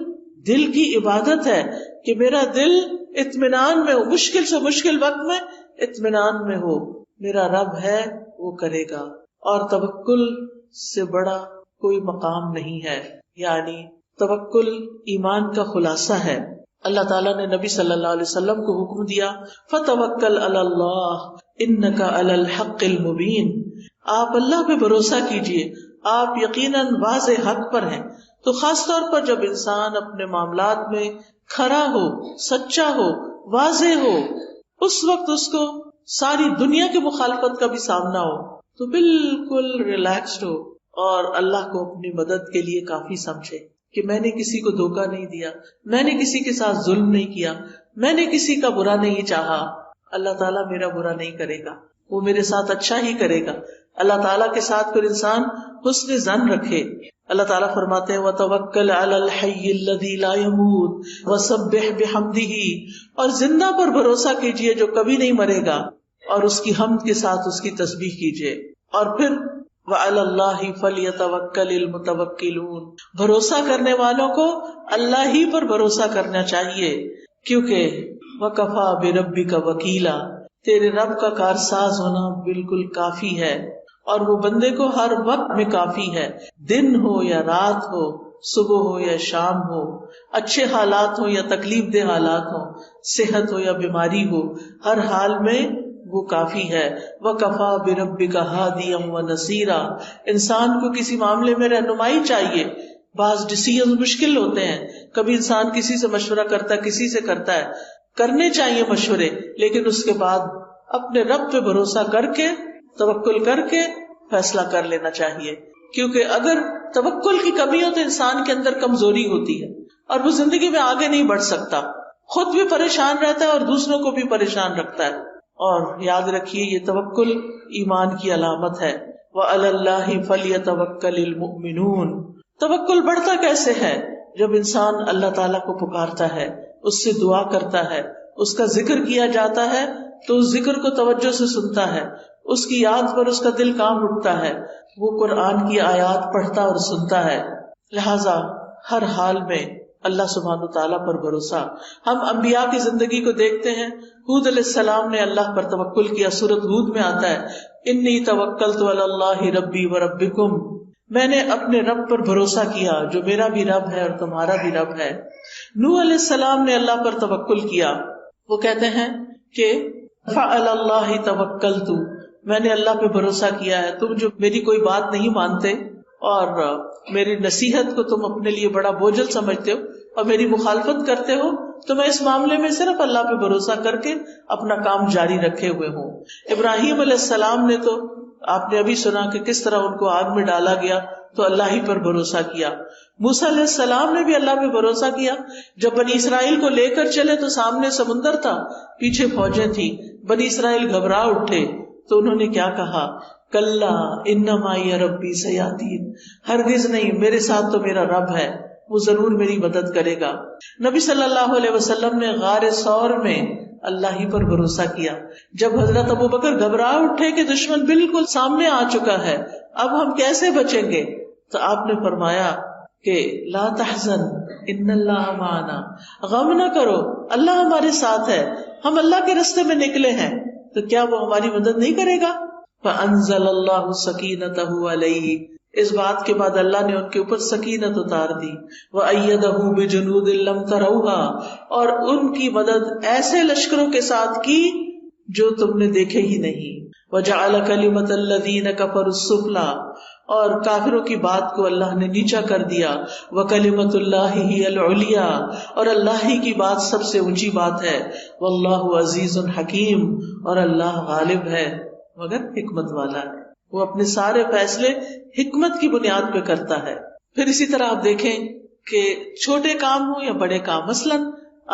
دل کی عبادت ہے کہ میرا دل اطمینان میں ہو، مشکل سے مشکل وقت میں اطمینان میں ہو، میرا رب ہے وہ کرے گا. اور توکل سے بڑا کوئی مقام نہیں ہے. یعنی توکل ایمان کا خلاصہ ہے. اللہ تعالیٰ نے نبی صلی اللہ علیہ وسلم کو حکم دیا فَتَوَكَّلْ عَلَى اللَّهِ إِنَّكَ عَلَى الْحَقِّ الْمُبِينِ، آپ اللہ پہ بھروسہ کیجئے، آپ یقیناً واضح حق پر ہیں. تو خاص طور پر جب انسان اپنے معاملات میں کھرا ہو، سچا ہو، واضح ہو، اس وقت اس کو ساری دنیا کی مخالفت کا بھی سامنا ہو تو بالکل ریلیکسڈ ہو اور اللہ کو اپنی مدد کے لیے کافی سمجھے کہ میں نے کسی کو دھوکہ نہیں دیا، میں نے کسی کے ساتھ ظلم نہیں کیا، میں نے کسی کا برا نہیں چاہا. اللہ تعالیٰ میرا برا نہیں کرے گا، وہ میرے ساتھ اچھا ہی کرے گا. اللہ تعالیٰ کے ساتھ پھر انسان حسن ظن رکھے. اللہ تعالیٰ فرماتے ہیں وَتَوَكَّلْ عَلَى الْحَيِّ الَّذِي لَا يَمُوتُ وَسَبِّحْ بِحَمْدِهِ، اور زندہ پر بھروسہ کیجئے جو کبھی نہیں مرے گا، اور اس کی حمد کے ساتھ اس کی تسبیح کیجئے. اور پھر وَعَلَى اللَّهِ فَلْيَتَوَكَّلِ الْمُتَوَكِّلُونَ، بھروسہ کرنے والوں کو اللہ ہی پر بھروسہ کرنا چاہیے، کیونکہ وَكَفَى بِرَبِّكَ وَكِيلًا، تیرے رب کا کارساز ہونا بالکل کافی ہے، اور وہ بندے کو ہر وقت میں کافی ہے، دن ہو یا رات ہو، صبح ہو یا شام ہو، اچھے حالات ہو یا تکلیف دہ حالات ہو، صحت ہو یا بیماری ہو، ہر حال میں وہ کافی ہے. وَكَفَى بِرَبِّكَ هَادِيًا وَنَصِيرًا، انسان کو کسی معاملے میں رہنمائی چاہیے. بعض ڈیسیژن مشکل ہوتے ہیں، کبھی انسان کسی سے مشورہ کرتا ہے، کسی سے کرتا ہے، کرنے چاہیے مشورے، لیکن اس کے بعد اپنے رب پہ بھروسہ کر کے، توکل کر کے فیصلہ کر لینا چاہیے. کیونکہ اگر توکل کی کمی ہو تو انسان کے اندر کمزوری ہوتی ہے اور وہ زندگی میں آگے نہیں بڑھ سکتا، خود بھی پریشان رہتا ہے اور دوسروں کو بھی پریشان رکھتا ہے. اور یاد رکھیے یہ توکل ایمان کی علامت ہے. وَعَلَى اللَّهِ فَلْيَتَوَكَّلِ الْمُؤْمِنُونَ. توکل بڑھتا کیسے ہے؟ جب انسان اللہ تعالیٰ کو پکارتا ہے، اس سے دعا کرتا ہے، اس کا ذکر کیا جاتا ہے تو اس ذکر کو توجہ سے سنتا ہے، اس کی یاد پر اس کا دل کانپ اٹھتا ہے، وہ قرآن کی آیات پڑھتا اور سنتا ہے. لہذا ہر حال میں اللہ سبحانہ تعالیٰ پر بھروسہ. ہم انبیاء کی زندگی کو دیکھتے ہیں. ہود علیہ السلام نے اللہ پر توکل کیا. سورۃ ہود میں آتا ہے انی توکلت علی اللہ ربی وربکم، میں نے اپنے رب پر بھروسہ کیا جو میرا بھی رب ہے اور تمہارا بھی رب ہے. نوح علیہ السلام نے اللہ پر توکل کیا. وہ کہتے ہیں کہ فعلی اللہ توکلت، میں نے اللہ پہ بھروسہ کیا ہے. تم جو میری کوئی بات نہیں مانتے اور میری نصیحت کو تم اپنے لیے بڑا بوجھل سمجھتے ہو اور میری مخالفت کرتے ہو، تو میں اس معاملے میں صرف اللہ پہ بھروسہ کر کے اپنا کام جاری رکھے ہوئے ہوں. ابراہیم علیہ السلام نے تو آپ نے ابھی سنا کہ کس طرح ان کو آگ میں ڈالا گیا تو اللہ ہی پر بھروسہ کیا. موسیٰ علیہ السلام نے بھی اللہ پہ بھروسہ کیا. جب بنی اسرائیل کو لے کر چلے تو سامنے سمندر تھا، پیچھے فوجیں تھی، بنی اسرائیل گھبرا اٹھے تو انہوں نے کیا کہا؟ کلا انما معی ربی سیہدین، ہرگز نہیں، میرے ساتھ تو میرا رب ہے، وہ ضرور میری مدد کرے گا. نبی صلی اللہ علیہ وسلم نے غار ثور میں اللہ ہی پر بھروسہ کیا. جب حضرت ابوبکر گھبرا اٹھے کہ دشمن بالکل سامنے آ چکا ہے، اب ہم کیسے بچیں گے، تو آپ نے فرمایا کہ لا تحزن ان اللہ معنا، غم نہ کرو، اللہ ہمارے ساتھ ہے، ہم اللہ کے راستے میں نکلے ہیں، تو کیا وہ ہماری مدد نہیں کرے گا. فانزل اللہ سکینتہ علیہ، اس بات کے بعد اللہ نے ان کے اوپر سکینت اتار دی. وَأَيَّدَهُ بِجُنُودٍ لَّمْ تَرَوْهَا، اور ان کی مدد ایسے لشکروں کے ساتھ کی جو تم نے دیکھے ہی نہیں. وَجَعَلَ كَلِمَةَ الَّذِينَ كَفَرُوا السُّفْلَىٰ، اور کافروں کی بات کو اللہ نے نیچا کر دیا. وَكَلِمَةُ اللَّهِ هِيَ الْعُلْيَا، اور اللہ ہی کی بات سب سے اونچی بات ہے. وَاللَّهُ عَزِيزٌ حَكِيمٌ، اور اللہ غالب ہے مگر حکمت والا ہے، وہ اپنے سارے فیصلے حکمت کی بنیاد پہ کرتا ہے. پھر اسی طرح آپ دیکھیں کہ چھوٹے کام ہوں یا بڑے کام، مثلاً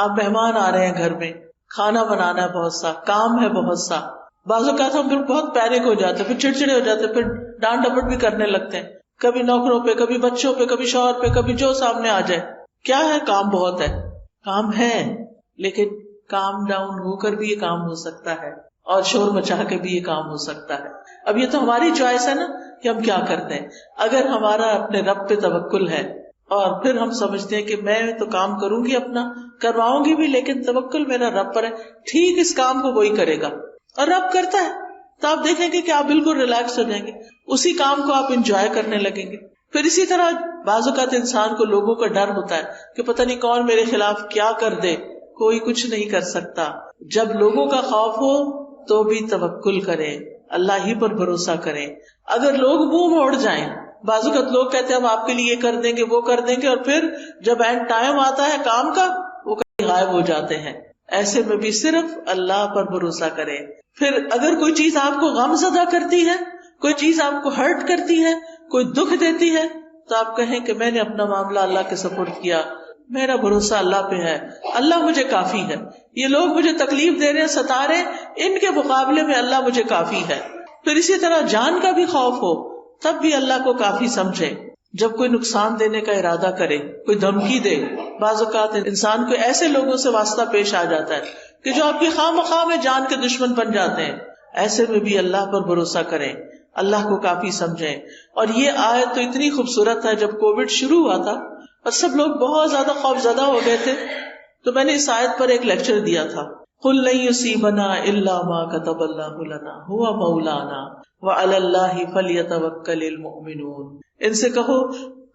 آپ مہمان آ رہے ہیں گھر میں، کھانا بنانا ہے، بہت سا کام ہے، بہت سا، بعض اوقات ہم پھر بہت پینک ہو جاتے ہیں، پھر چڑچڑے ہو جاتے ہیں، پھر ڈانٹ ڈپٹ بھی کرنے لگتے ہیں، کبھی نوکروں پہ، کبھی بچوں پہ، کبھی شوہر پہ، کبھی جو سامنے آ جائے. کیا ہے، کام بہت ہے، کام ہے، لیکن کام ڈاؤن ہو کر بھی یہ کام ہو سکتا ہے، اور شور مچا کے بھی یہ کام ہو سکتا ہے. اب یہ تو ہماری چوائس ہے نا کہ ہم کیا کرتے ہیں. اگر ہمارا اپنے رب پہ توکل ہے اور پھر ہم سمجھتے ہیں کہ میں تو کام کروں گی، اپنا کرواؤں گی بھی، لیکن توکل میرا رب پر ہے، ٹھیک اس کام کو وہی کرے گا، اور رب کرتا ہے، تو آپ دیکھیں گے کہ آپ بالکل ریلیکس ہو جائیں گے، اسی کام کو آپ انجوائے کرنے لگیں گے. پھر اسی طرح بعض اوقات انسان کو لوگوں کا ڈر ہوتا ہے کہ پتہ نہیں کون میرے خلاف کیا کر دے، کوئی کچھ نہیں کر سکتا. جب لوگوں کا خوف ہو تو بھی توکل کریں، اللہ ہی پر بھروسہ کریں. اگر لوگ منہ موڑ جائیں، بعض اوقات لوگ کہتے ہیں ہم آپ کے لیے یہ کر دیں گے، وہ کر دیں گے، اور پھر جب اینڈ ٹائم آتا ہے کام کا، وہ کہیں غائب ہو جاتے ہیں. ایسے میں بھی صرف اللہ پر بھروسہ کریں. پھر اگر کوئی چیز آپ کو غم زدہ کرتی ہے، کوئی چیز آپ کو ہرٹ کرتی ہے، کوئی دکھ دیتی ہے، تو آپ کہیں کہ میں نے اپنا معاملہ اللہ کے سپرد کیا، میرا بھروسہ اللہ پہ ہے، اللہ مجھے کافی ہے. یہ لوگ مجھے تکلیف دے رہے ہیں، ستا رہے ہیں، ان کے مقابلے میں اللہ مجھے کافی ہے. پھر اسی طرح جان کا بھی خوف ہو تب بھی اللہ کو کافی سمجھے. جب کوئی نقصان دینے کا ارادہ کرے، کوئی دھمکی دے، بعض اوقات انسان کو ایسے لوگوں سے واسطہ پیش آ جاتا ہے کہ جو آپ کی خواہ مخواہ میں جان کے دشمن بن جاتے ہیں. ایسے میں بھی اللہ پر بھروسہ کریں، اللہ کو کافی سمجھیں. اور یہ آیت تو اتنی خوبصورت ہے. جب کووڈ شروع ہوا تھا اور سب لوگ بہت زیادہ خوف زدہ ہو گئے تھے، تو میں نے اس آیت پر ایک لیکچر دیا تھا، قُلْ لَن يُصِيبَنَا إِلَّا مَا كَتَبَ اللَّهُ لَنَا هُوَ مَوْلَانَا وَعَلَى اللَّهِ فَلْيَتَوَكَّلِ الْمُؤْمِنُونَ. ان سے کہو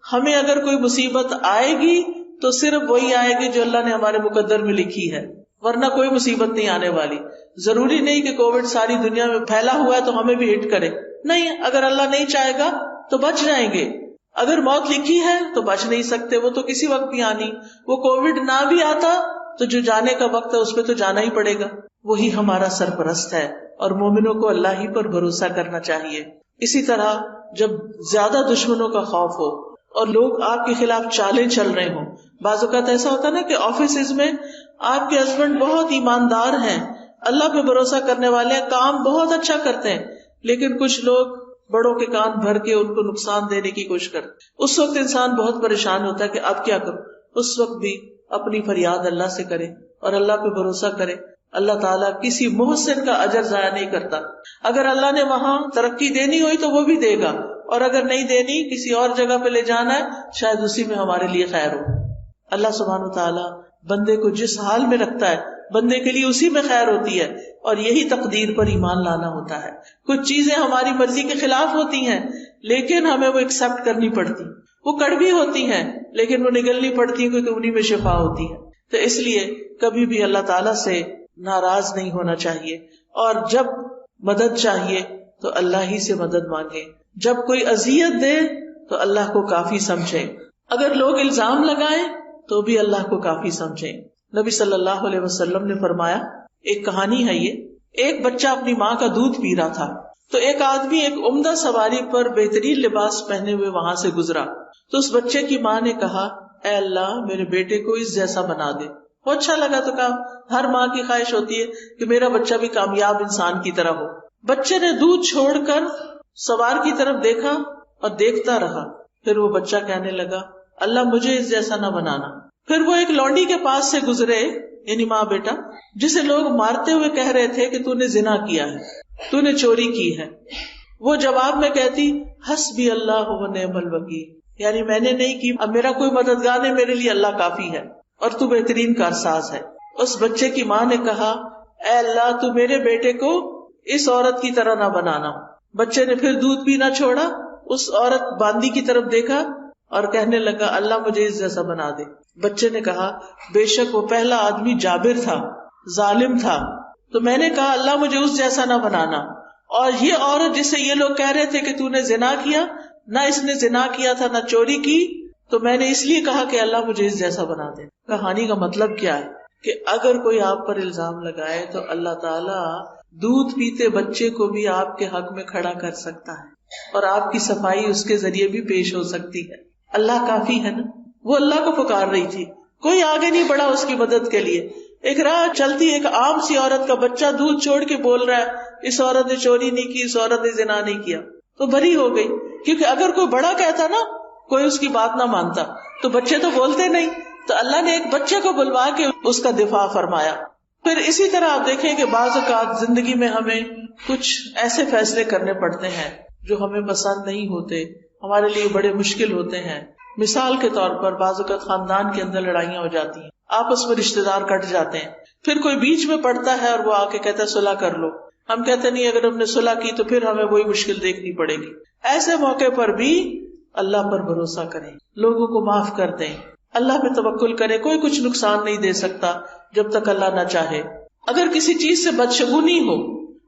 ہمیں اگر کوئی مصیبت آئے گی تو صرف وہی آئے گی جو اللہ نے ہمارے مقدر میں لکھی ہے، ورنہ کوئی مصیبت نہیں آنے والی. ضروری نہیں کہ کووڈ ساری دنیا میں پھیلا ہوا ہے تو ہمیں بھی ہٹ کرے، نہیں، اگر اللہ نہیں چاہے گا تو بچ جائیں گے. اگر موت لکھی ہے تو بچ نہیں سکتے، وہ تو کسی وقت بھی آنی. وہ کووڈ نہ بھی آتا تو جو جانے کا وقت ہے اس پہ تو جانا ہی پڑے گا. وہی ہمارا سرپرست ہے، اور مومنوں کو اللہ ہی پر بھروسہ کرنا چاہیے. اسی طرح جب زیادہ دشمنوں کا خوف ہو اور لوگ آپ کے خلاف چالیں چل رہے ہوں، بعض اوقات ایسا ہوتا ہے نا کہ آفیسز میں آپ کے ہسبینڈ بہت ایماندار ہیں، اللہ پہ بھروسہ کرنے والے ہیں، کام بہت اچھا کرتے ہیں، لیکن کچھ لوگ بڑوں کے کان بھر کے ان کو نقصان دینے کی کوشش کرتے. اس وقت انسان بہت پریشان ہوتا ہے کہ اب کیا کروں. اس وقت بھی اپنی فریاد اللہ سے کرے اور اللہ پہ بھروسہ کرے. اللہ تعالیٰ کسی محسن کا اجر ضائع نہیں کرتا. اگر اللہ نے وہاں ترقی دینی ہوئی تو وہ بھی دے گا، اور اگر نہیں دینی، کسی اور جگہ پہ لے جانا ہے، شاید اسی میں ہمارے لیے خیر ہو. اللہ سبحانہ وتعالیٰ بندے کو جس حال میں رکھتا ہے بندے کے لیے اسی میں خیر ہوتی ہے، اور یہی تقدیر پر ایمان لانا ہوتا ہے. کچھ چیزیں ہماری مرضی کے خلاف ہوتی ہیں لیکن ہمیں وہ ایکسپٹ کرنی پڑتی، وہ کڑوی ہوتی ہیں لیکن وہ نگلنی پڑتی، کیونکہ انہی میں شفا ہوتی ہے. تو اس لیے کبھی بھی اللہ تعالیٰ سے ناراض نہیں ہونا چاہیے، اور جب مدد چاہیے تو اللہ ہی سے مدد مانگے. جب کوئی اذیت دے تو اللہ کو کافی سمجھے. اگر لوگ الزام لگائیں تو بھی اللہ کو کافی سمجھیں. نبی صلی اللہ علیہ وسلم نے فرمایا، ایک کہانی ہے یہ، ایک بچہ اپنی ماں کا دودھ پی رہا تھا تو ایک آدمی ایک عمدہ سواری پر بہترین لباس پہنے ہوئے وہاں سے گزرا. تو اس بچے کی ماں نے کہا، اے اللہ میرے بیٹے کو اس جیسا بنا دے. وہ اچھا لگا تو کہا، ہر ماں کی خواہش ہوتی ہے کہ میرا بچہ بھی کامیاب انسان کی طرح ہو. بچے نے دودھ چھوڑ کر سوار کی طرف دیکھا اور دیکھتا رہا. پھر وہ بچہ کہنے لگا، اللہ مجھے اس جیسا نہ بنانا. پھر وہ ایک لونڈی کے پاس سے گزرے، یعنی ماں بیٹا، جسے لوگ مارتے ہوئے کہہ رہے تھے کہ تو نے زنا کیا ہے، تو نے چوری کی ہے. وہ جواب میں کہتی حسبی اللہ و نعم الوکیل، یعنی میں نے نہیں کی، اب میرا کوئی مددگار نہیں، میرے لیے اللہ کافی ہے اور تو بہترین کارساز ہے. اس بچے کی ماں نے کہا اے اللہ تو میرے بیٹے کو اس عورت کی طرح نہ بنانا. بچے نے پھر دودھ پینا چھوڑا، اس عورت باندی کی طرف دیکھا اور کہنے لگا اللہ مجھے اس جیسا بنا دے. بچے نے کہا بے شک وہ پہلا آدمی جابر تھا، ظالم تھا، تو میں نے کہا اللہ مجھے اس جیسا نہ بنانا. اور یہ عورت جسے یہ لوگ کہہ رہے تھے کہ تو نے زنا کیا، نہ اس نے زنا کیا تھا نہ چوری کی، تو میں نے اس لیے کہا کہ اللہ مجھے اس جیسا بنا دے. کہانی کا مطلب کیا ہے کہ اگر کوئی آپ پر الزام لگائے تو اللہ تعالیٰ دودھ پیتے بچے کو بھی آپ کے حق میں کھڑا کر سکتا ہے اور آپ کی صفائی اس کے ذریعے بھی پیش ہو سکتی ہے. اللہ کافی ہے نا. وہ اللہ کو پکار رہی تھی، کوئی آگے نہیں بڑھا اس کی مدد کے لیے. ایک راہ چلتی ایک عام سی عورت کا بچہ دودھ چھوڑ کے بول رہا ہے اس عورت نے چوری نہیں کی، اس عورت نے زنا نہیں کیا، تو بری ہو گئی. کیونکہ اگر کوئی بڑا کہتا نا، کوئی اس کی بات نہ مانتا، تو بچے تو بولتے نہیں، تو اللہ نے ایک بچے کو بلوا کے اس کا دفاع فرمایا. پھر اسی طرح آپ دیکھیں کہ بعض اوقات زندگی میں ہمیں کچھ ایسے فیصلے کرنے پڑتے ہیں جو ہمیں پسند نہیں ہوتے، ہمارے لیے بڑے مشکل ہوتے ہیں. مثال کے طور پر بعض اوقات خاندان کے اندر لڑائیاں ہو جاتی ہیں، آپس میں رشتے دار کٹ جاتے ہیں، پھر کوئی بیچ میں پڑتا ہے اور وہ آ کے کہتا ہے صلح کر لو. ہم کہتے نہیں اگر ہم نے صلح کی تو پھر ہمیں وہی مشکل دیکھنی پڑے گی. ایسے موقع پر بھی اللہ پر بھروسہ کریں، لوگوں کو معاف کر دیں، اللہ پہ توکل کریں. کوئی کچھ نقصان نہیں دے سکتا جب تک اللہ نہ چاہے. اگر کسی چیز سے بدشگونی ہو،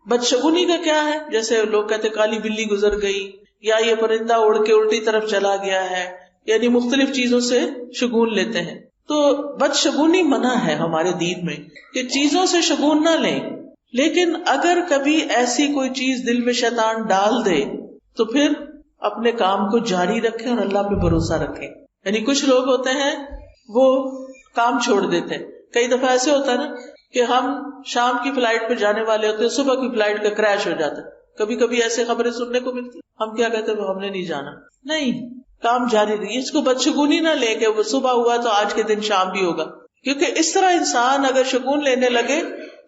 بدشگونی کا کیا ہے، جیسے لوگ کہتے کالی بلی گزر گئی یا یہ پرندہ اڑ کے الٹی طرف چلا گیا ہے، یعنی مختلف چیزوں سے شگون لیتے ہیں. تو بدشگونی منع ہے ہمارے دین میں کہ چیزوں سے شگون نہ لیں. لیکن اگر کبھی ایسی کوئی چیز دل میں شیطان ڈال دے تو پھر اپنے کام کو جاری رکھیں اور اللہ پہ بھروسہ رکھیں. یعنی کچھ لوگ ہوتے ہیں وہ کام چھوڑ دیتے ہیں. کئی دفعہ ایسے ہوتا ہے نا کہ ہم شام کی فلائٹ پہ جانے والے ہوتے ہیں، صبح کی فلائٹ کا کریش ہو جاتا ہے. کبھی کبھی ایسے خبریں سننے کو ملتی، ہم کیا کہتے ہیں ہم نے نہیں جانا. نہیں، کام جاری رہی. اس کو بدشگونی نہ لے کہ وہ صبح ہوا تو آج کے دن شام بھی ہوگا، کیونکہ اس طرح انسان اگر شگون لینے لگے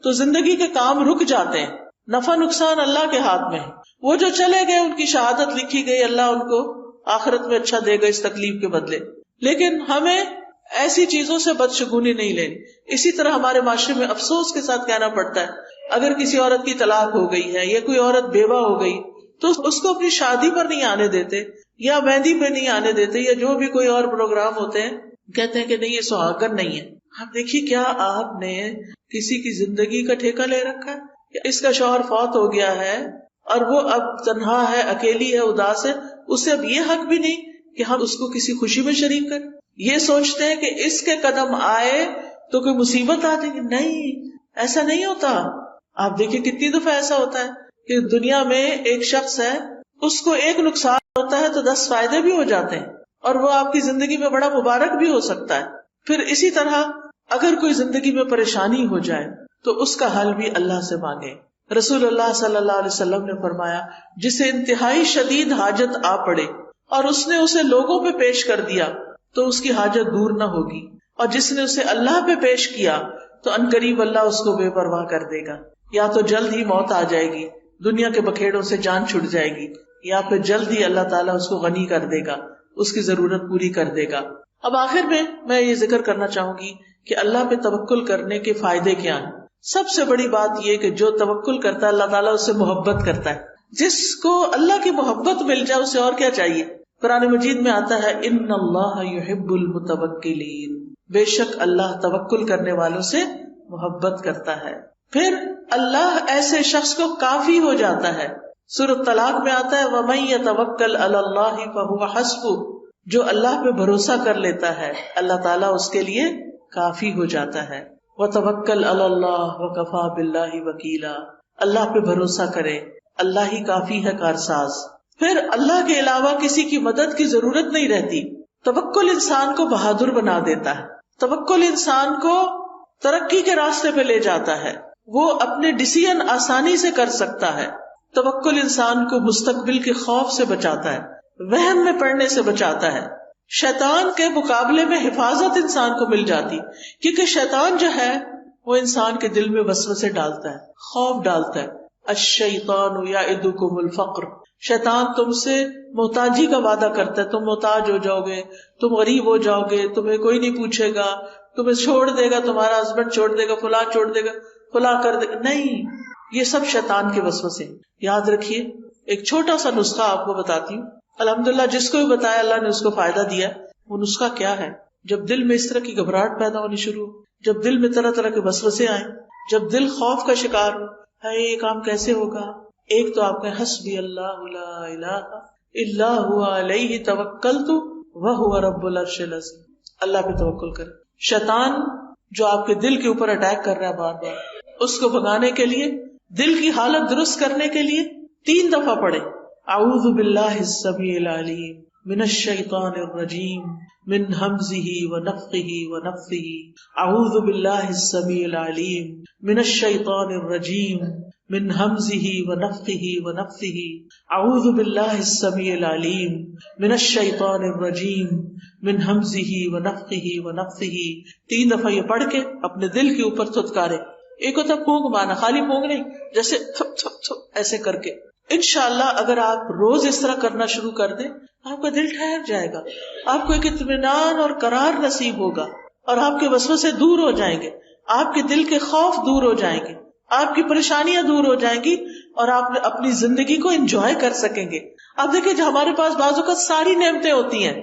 تو زندگی کے کام رک جاتے ہیں. نفع نقصان اللہ کے ہاتھ میں ہے. وہ جو چلے گئے ان کی شہادت لکھی گئی، اللہ ان کو آخرت میں اچھا دے گا اس تکلیف کے بدلے. لیکن ہمیں ایسی چیزوں سے بدشگونی نہیں لینی. اسی طرح ہمارے معاشرے میں افسوس کے ساتھ کہنا پڑتا ہے اگر کسی عورت کی طلاق ہو گئی ہے یا کوئی عورت بیوہ ہو گئی تو اس کو اپنی شادی پر نہیں آنے دیتے یا مہندی پہ نہیں آنے دیتے یا جو بھی کوئی اور پروگرام ہوتے ہیں، کہتے ہیں کہ نہیں یہ سہاگن نہیں ہے. آپ دیکھیے کیا آپ نے کسی کی زندگی کا ٹھیکہ لے رکھا ہے. اس کا شوہر فوت ہو گیا ہے اور وہ اب تنہا ہے، اکیلی ہے، اداس ہے، اسے اب یہ حق بھی نہیں کہ ہم اس کو کسی خوشی میں شریک کریں. یہ سوچتے ہیں کہ اس کے قدم آئے تو کوئی مصیبت آ جائے گی. نہیں، ایسا نہیں ہوتا. آپ دیکھیے کتنی دفعہ ایسا ہوتا ہے کہ دنیا میں ایک شخص ہے، اس کو ایک نقصان ہوتا ہے تو 10 فائدے بھی ہو جاتے ہیں اور وہ آپ کی زندگی میں بڑا مبارک بھی ہو سکتا ہے. پھر اسی طرح اگر کوئی زندگی میں پریشانی ہو جائے تو اس کا حل بھی اللہ سے مانگے. رسول اللہ صلی اللہ علیہ وسلم نے فرمایا جسے انتہائی شدید حاجت آ پڑے اور اس نے اسے لوگوں پہ پیش کر دیا تو اس کی حاجت دور نہ ہوگی، اور جس نے اسے اللہ پہ پیش کیا تو عنقریب اللہ اس کو بے پرواہ کر دے گا. یا تو جلد ہی موت آ جائے گی، دنیا کے بکھیڑوں سے جان چھٹ جائے گی، یا پھر جلد ہی اللہ تعالیٰ اس کو غنی کر دے گا، اس کی ضرورت پوری کر دے گا. اب آخر میں یہ ذکر کرنا چاہوں گی کہ اللہ پہ توکل کرنے کے فائدے کیا ہیں. سب سے بڑی بات یہ کہ جو توکل کرتا ہے اللہ تعالیٰ اس سے محبت کرتا ہے. جس کو اللہ کی محبت مل جائے اسے اور کیا چاہیے. قرآن مجید میں آتا ہے ان اللہ یحب المتوکلین، بے شک اللہ توکل کرنے والوں سے محبت کرتا ہے. پھر اللہ ایسے شخص کو کافی ہو جاتا ہے. سورۃ طلاق میں آتا ہے وَمَن يَتَوَکَّلْ عَلَى اللَّهِ فَهُوَ حَسْبُهُ، جو اللہ پہ بھروسہ کر لیتا ہے اللہ تعالیٰ اس کے لیے کافی ہو جاتا ہے. وَتَوَکَّلْ عَلَى اللَّهِ وَكَفَى بِاللَّهِ وَکِیلًا، اللہ پہ بھروسہ کرے، اللہ ہی کافی ہے کارساز. پھر اللہ کے علاوہ کسی کی مدد کی ضرورت نہیں رہتی. توکل انسان کو بہادر بنا دیتا ہے. توکل انسان کو ترقی کے راستے پہ لے جاتا ہے، وہ اپنے ڈیسیژن آسانی سے کر سکتا ہے. توکل انسان کو مستقبل کے خوف سے بچاتا ہے، وہم میں پڑنے سے بچاتا ہے. شیطان کے مقابلے میں حفاظت انسان کو مل جاتی، کیونکہ شیطان جو ہے وہ انسان کے دل میں وسوسے ڈالتا ہے، خوف ڈالتا ہے. الشیطان یعدکم الفقر، شیطان تم سے محتاجی کا وعدہ کرتا ہے، تم محتاج ہو جاؤ گے، تم غریب ہو جاؤ گے، تمہیں کوئی نہیں پوچھے گا، تمہیں چھوڑ دے گا، تمہارا ہسبینڈ چھوڑ دے گا، فلاں چھوڑ دے گا، فلاں کر دے گا. نہیں، یہ سب شیطان کے وسوسے. یاد رکھیے، ایک چھوٹا سا نسخہ آپ کو بتاتی ہوں، الحمدللہ جس کو بھی بتایا اللہ نے اس کو فائدہ دیا. وہ نسخہ کیا ہے؟ جب دل میں اس طرح کی گھبراہٹ پیدا ہونی شروع ہو، جب دل میں طرح طرح کے وسوسے آئیں، جب دل خوف کا شکار ہو، ہے یہ کام کیسے ہوگا، ایک تو آپ کہیں حسبی اللہ لا الہ الا هو علیہ توکلت وہو رب العرش العظیم، اللہ پہ توکل کریں. شیطان جو آپ کے دل کے اوپر اٹیک کر رہا ہے بار بار، اس کو بھگانے کے لیے، دل کی حالت درست کرنے کے لیے 3 دفعہ پڑھے اعوذ باللہ السمیع العلیم من الشیطان الرجیم من ہمزہ ونفخہ ونفثہ، اعوذ باللہ السمیع العلیم من الشیطان الرجیم من ہمزہ ونفخہ ونفثہ، اعوذ باللہ السمیع العلیم من الشیطان الرجیم من ہمزہ ونفخہ ونفثہ. 3 دفعہ یہ پڑھ کے اپنے دل کے اوپر تھتکارے. ایک ہوتا پھونک مارنا، خالی پھونک نہیں، جیسے تھپ تھپ تھپ ایسے کر کے. انشاءاللہ اگر آپ روز اس طرح کرنا شروع کر دیں، آپ کا دل ٹھہر جائے گا، آپ کو ایک اطمینان اور قرار نصیب ہوگا، اور آپ کے وسوسے دور ہو جائیں گے، آپ کے دل کے خوف دور ہو جائیں گے، آپ کی پریشانیاں دور ہو جائیں گی، اور آپ اپنی زندگی کو انجوائے کر سکیں گے. آپ دیکھیں جو ہمارے پاس بعض اوقات ساری نعمتیں ہوتی ہیں،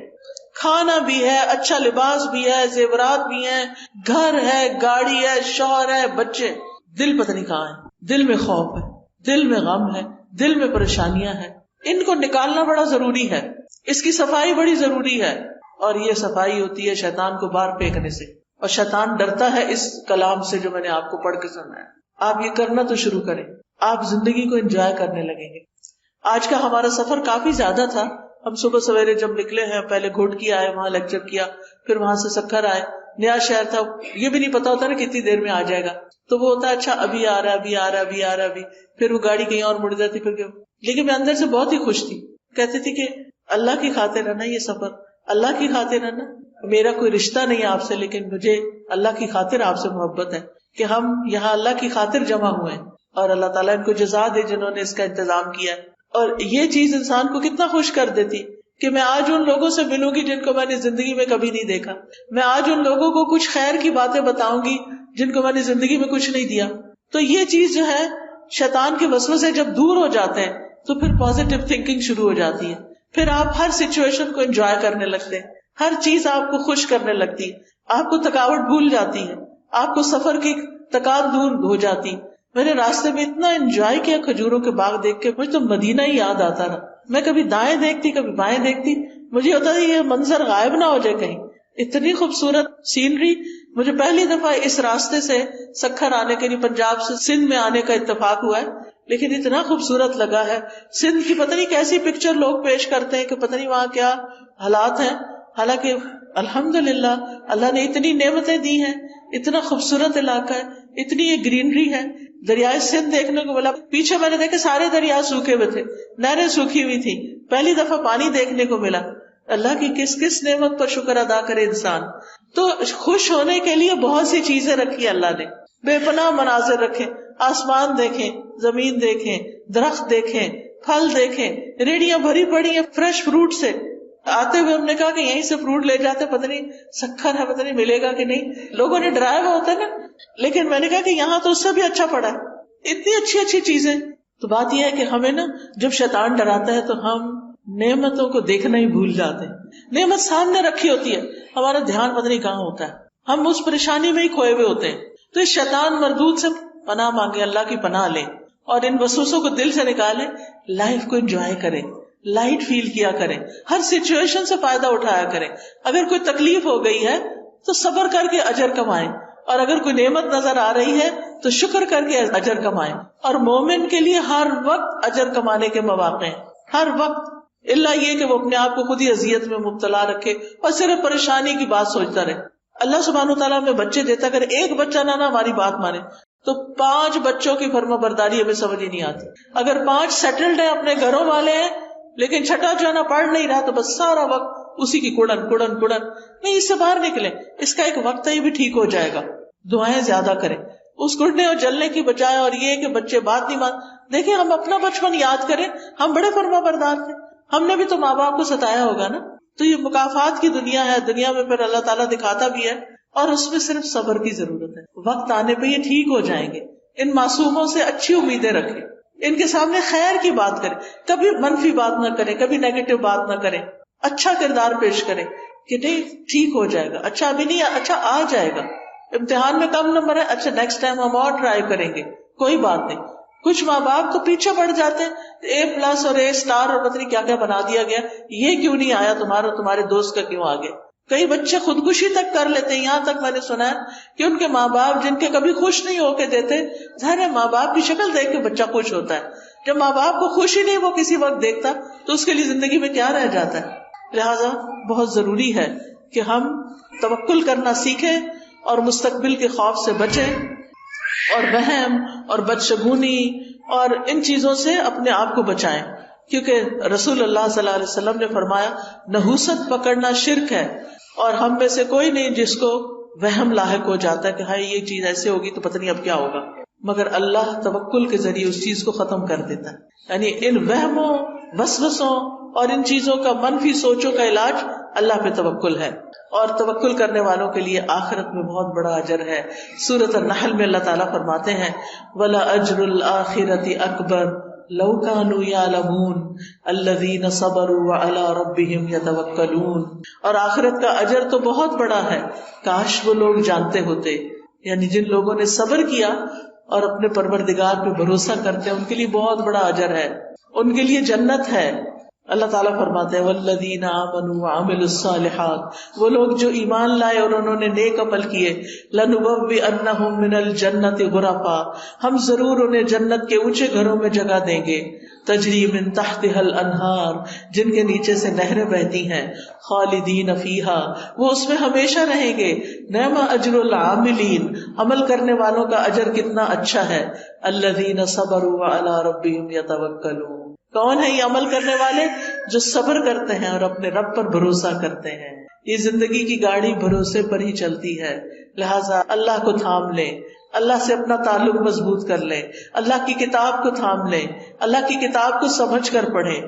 کھانا بھی ہے، اچھا لباس بھی ہے، زیورات بھی ہیں، گھر ہے، گاڑی ہے، شوہر ہے، بچے، دل پتہ نہیں کہاں ہے، دل میں خوف ہے، دل میں غم ہے، دل میں پریشانیاں ہیں. ان کو نکالنا بڑا ضروری ہے، اس کی صفائی بڑی ضروری ہے، اور یہ صفائی ہوتی ہے شیطان کو باہر پھینکنے سے. اور شیطان ڈرتا ہے اس کلام سے جو میں نے آپ کو پڑھ کے سنایا. آپ یہ کرنا تو شروع کریں، آپ زندگی کو انجوائے کرنے لگیں گے. آج کا ہمارا سفر کافی زیادہ تھا. ہم صبح سویرے جب نکلے ہیں، پہلے گھوٹکی آئے، وہاں لیکچر کیا، پھر وہاں سے سکھر آئے. نیا شہر تھا، یہ بھی نہیں پتا ہوتا نا کتنی دیر میں آ جائے گا، تو وہ ہوتا ہے اچھا ابھی آ رہا ہے، ابھی آ رہا ہے، ابھی آ رہا ہے، ابھی. پھر وہ گاڑی کہیں اور مڑ جاتی، پھر لیکن میں اندر سے بہت ہی خوش تھی. کہتی تھی کہ اللہ کی خاطر ہے نا یہ سفر، اللہ کی خاطر ہے نا، میرا کوئی رشتہ نہیں آپ سے، لیکن مجھے اللہ کی خاطر آپ سے محبت ہے کہ ہم یہاں اللہ کی خاطر جمع ہوئے ہیں، اور اللہ تعالیٰ ان کو جزا دے جنہوں نے اس کا انتظام کیا. اور یہ چیز انسان کو کتنا خوش کر دیتی کہ میں آج ان لوگوں سے ملوں گی جن کو میں نے زندگی میں کبھی نہیں دیکھا، میں آج ان لوگوں کو کچھ خیر کی باتیں بتاؤں گی جن کو میں نے زندگی میں کچھ نہیں دیا. تو یہ چیز جو ہے، شیطان کے وسوسے جب دور ہو جاتے ہیں تو پھر پازیٹیو تھنکنگ شروع ہو جاتی ہے، پھر آپ ہر سچویشن کو انجوائے کرنے لگتے ہیں، ہر چیز آپ کو خوش کرنے لگتی ہے، آپ کو تھکاوٹ بھول جاتی ہے، آپ کو سفر کی تکان دور ہو جاتی. میں نے راستے میں اتنا انجوائے کیا کھجوروں کے باغ دیکھ کے، مجھے تو مدینہ ہی یاد آتا رہا. میں کبھی دائیں دیکھتی کبھی بائیں دیکھتی، مجھے ہوتا تھا یہ منظر غائب نہ ہو جائے کہیں. اتنی خوبصورت سینری. مجھے پہلی دفعہ اس راستے سے سکھر آنے کے لیے پنجاب سے سندھ میں آنے کا اتفاق ہوا ہے، لیکن اتنا خوبصورت لگا ہے. سندھ کی پتہ نہیں کیسی پکچر لوگ پیش کرتے ہیں کہ پتہ نہیں وہاں کیا حالات ہیں، حالانکہ الحمدللہ اللہ نے اتنی نعمتیں دی ہیں، اتنا خوبصورت علاقہ ہے، اتنی یہ گرینری ہے. دریائے سندھ دیکھنے کو ملا، پیچھے میں نے دیکھا سارے دریا سوکھے ہوئے تھے، نہریں سوکھی ہوئی تھی، پہلی دفعہ پانی دیکھنے کو ملا. اللہ کی کس کس نعمت پر شکر ادا کرے انسان. تو خوش ہونے کے لیے بہت سی چیزیں رکھی اللہ نے، بے پناہ مناظر رکھے، آسمان دیکھیں، زمین دیکھیں، درخت دیکھیں، پھل دیکھیں، ریڑیاں بھری پڑی ہیں فریش فروٹ سے. آتے ہوئے ہم نے کہا کہ یہیں سے فروٹ لے جاتے، پتہ نہیں سکھر ہے، پتہ نہیں ملے گا کہ نہیں، لوگوں نے ڈرایا ہوا ہوتا ہے نا، لیکن میں نے کہا کہ یہاں تو اس سے بھی اچھا پڑا ہے، اتنی اچھی اچھی چیزیں. تو بات یہ ہے کہ ہمیں نا جب شیطان ڈراتا ہے تو ہم نعمتوں کو دیکھنا ہی بھول جاتے ہیں. نعمت سامنے رکھی ہوتی ہے، ہمارا دھیان پتہ نہیں کہاں ہوتا ہے، ہم اس پریشانی میں ہی کھوئے ہوئے ہوتے ہیں. تو اس شیطان مردود سے پناہ مانگے، اللہ کی پناہ لیں، اور ان وسوسوں کو دل سے نکالیں. لائف کو انجوائے کریں، لائٹ فیل کیا کریں، ہر سچویشن سے فائدہ اٹھایا کریں. اگر کوئی تکلیف ہو گئی ہے تو صبر کر کے اجر کمائیں، اور اگر کوئی نعمت نظر آ رہی ہے تو شکر کر کے اجر کمائیں. اور مومن کے لیے ہر وقت اجر کمانے کے مواقع ہیں، ہر وقت، اللہ یہ کہ وہ اپنے آپ کو خود ہی اذیت میں مبتلا رکھے اور صرف پریشانی کی بات سوچتا رہے. اللہ سبحانہ وتعالیٰ ہمیں بچے دیتا، اگر ایک بچہ نہ ہماری بات مانے تو 5 بچوں کی فرما برداری ہمیں سمجھ ہی نہیں آتی. اگر 5 سیٹلڈ ہیں، اپنے گھروں والے ہیں، لیکن چھٹا جو ہے نا پڑھ نہیں رہا، تو بس سارا وقت اسی کی کڑن کڑن کڑن، نہیں، اس سے باہر نکلیں، اس کا ایک وقت ہے، یہ بھی ٹھیک ہو جائے گا. دعائیں زیادہ کریں اس کڑنے اور جلنے کی بجائے. اور یہ کہ بچے بات نہیں مان، دیکھیں ہم اپنا بچپن یاد کریں، ہم بڑے فرما بردار تھے، ہم نے بھی تو ماں باپ کو ستایا ہوگا نا. تو یہ مکافات کی دنیا ہے، دنیا میں پھر اللہ تعالیٰ دکھاتا بھی ہے، اور اس میں صرف صبر کی ضرورت ہے. وقت آنے پہ یہ ٹھیک ہو جائیں گے. ان معصوموں سے اچھی امیدیں رکھیں، ان کے سامنے خیر کی بات کریں، کبھی منفی بات نہ کریں، کبھی نیگیٹو بات نہ کریں، اچھا کردار پیش کریں کہ نہیں ٹھیک ہو جائے گا، اچھا ابھی نہیں، اچھا آ جائے گا، امتحان میں کم نمبر ہے، اچھا نیکسٹ ٹائم ہم اور ٹرائی کریں گے، کوئی بات نہیں. کچھ ماں باپ تو پیچھے پڑ جاتے ہیں، A+ اور A* اور پتہ نہیں کیا کیا بنا دیا گیا، یہ کیوں نہیں آیا تمہارا، تمہارے دوست کا کیوں آ گیا. کئی بچے خودکشی تک کر لیتے ہیں. یہاں تک میں نے سنا ہے کہ ان کے ماں باپ جن کے کبھی خوش نہیں ہو کے دیتے، ظاہر ہے ماں باپ کی شکل دیکھ کے بچہ خوش ہوتا ہے، جب ماں باپ کو خوش ہی نہیں وہ کسی وقت دیکھتا تو اس کے لیے زندگی میں کیا رہ جاتا ہے. لہذا بہت ضروری ہے کہ ہم توکل کرنا سیکھیں اور مستقبل کے خوف سے بچیں، اور وہم اور بدشگونی اور ان چیزوں سے اپنے آپ کو بچائیں. کیونکہ رسول اللہ صلی اللہ علیہ وسلم نے فرمایا نحوست پکڑنا شرک ہے، اور ہم میں سے کوئی نہیں جس کو وہم لاحق ہو جاتا ہے کہ ہاں یہ چیز ایسے ہوگی تو پتہ نہیں اب کیا ہوگا، مگر اللہ توکل کے ذریعے اس چیز کو ختم کر دیتا ہے. یعنی ان وہموں، وسوسوں اور ان چیزوں کا، منفی سوچوں کا علاج اللہ پہ توکل ہے، اور توکل کرنے والوں کے لیے آخرت میں بہت بڑا اجر ہے. سورۃ النحل میں اللہ تعالیٰ فرماتے ہیں وَلَأَجْرُ الْآخِرَةِ أَكْبَرُ لَوْ كَانُوا يَعْلَمُونَ الَّذِينَ صَبَرُوا وَعَلَىٰ رَبِّهِمْ يَتَوَكَّلُونَ. اور آخرت کا اجر تو بہت بڑا ہے، کاش وہ لوگ جانتے ہوتے. یعنی جن لوگوں نے صبر کیا اور اپنے پروردگار پہ بھروسہ کرتے ہیں ان کے لیے بہت بڑا اجر ہے، ان کے لیے جنت ہے. اللہ تعالیٰ فرماتے ہیں والذین آمنوا وعملوا الصالحات، وہ لوگ جو ایمان لائے اور انہوں نے نیک عمل کیے، لنبوئنہم من الجنۃ غرفا، ہم ضرور انہیں جنت کے اونچے گھروں میں جگہ دیں گے، تجری من تحتها الانہار، جن کے نیچے سے نہریں بہتی ہیں، خالدین فیہا، وہ اس میں ہمیشہ رہیں گے. نعم اجر العاملین، عمل کرنے والوں کا اجر کتنا اچھا ہے. الذین صبروا وعلی ربہم یتوکلون، کون ہے یہ عمل کرنے والے؟ جو صبر کرتے ہیں اور اپنے رب پر بھروسہ کرتے ہیں. یہ زندگی کی گاڑی بھروسے پر ہی چلتی ہے، لہٰذا اللہ کو تھام لیں، اللہ سے اپنا تعلق مضبوط کر لیں، اللہ کی کتاب کو تھام لیں، اللہ کی کتاب کو سمجھ کر پڑھیں.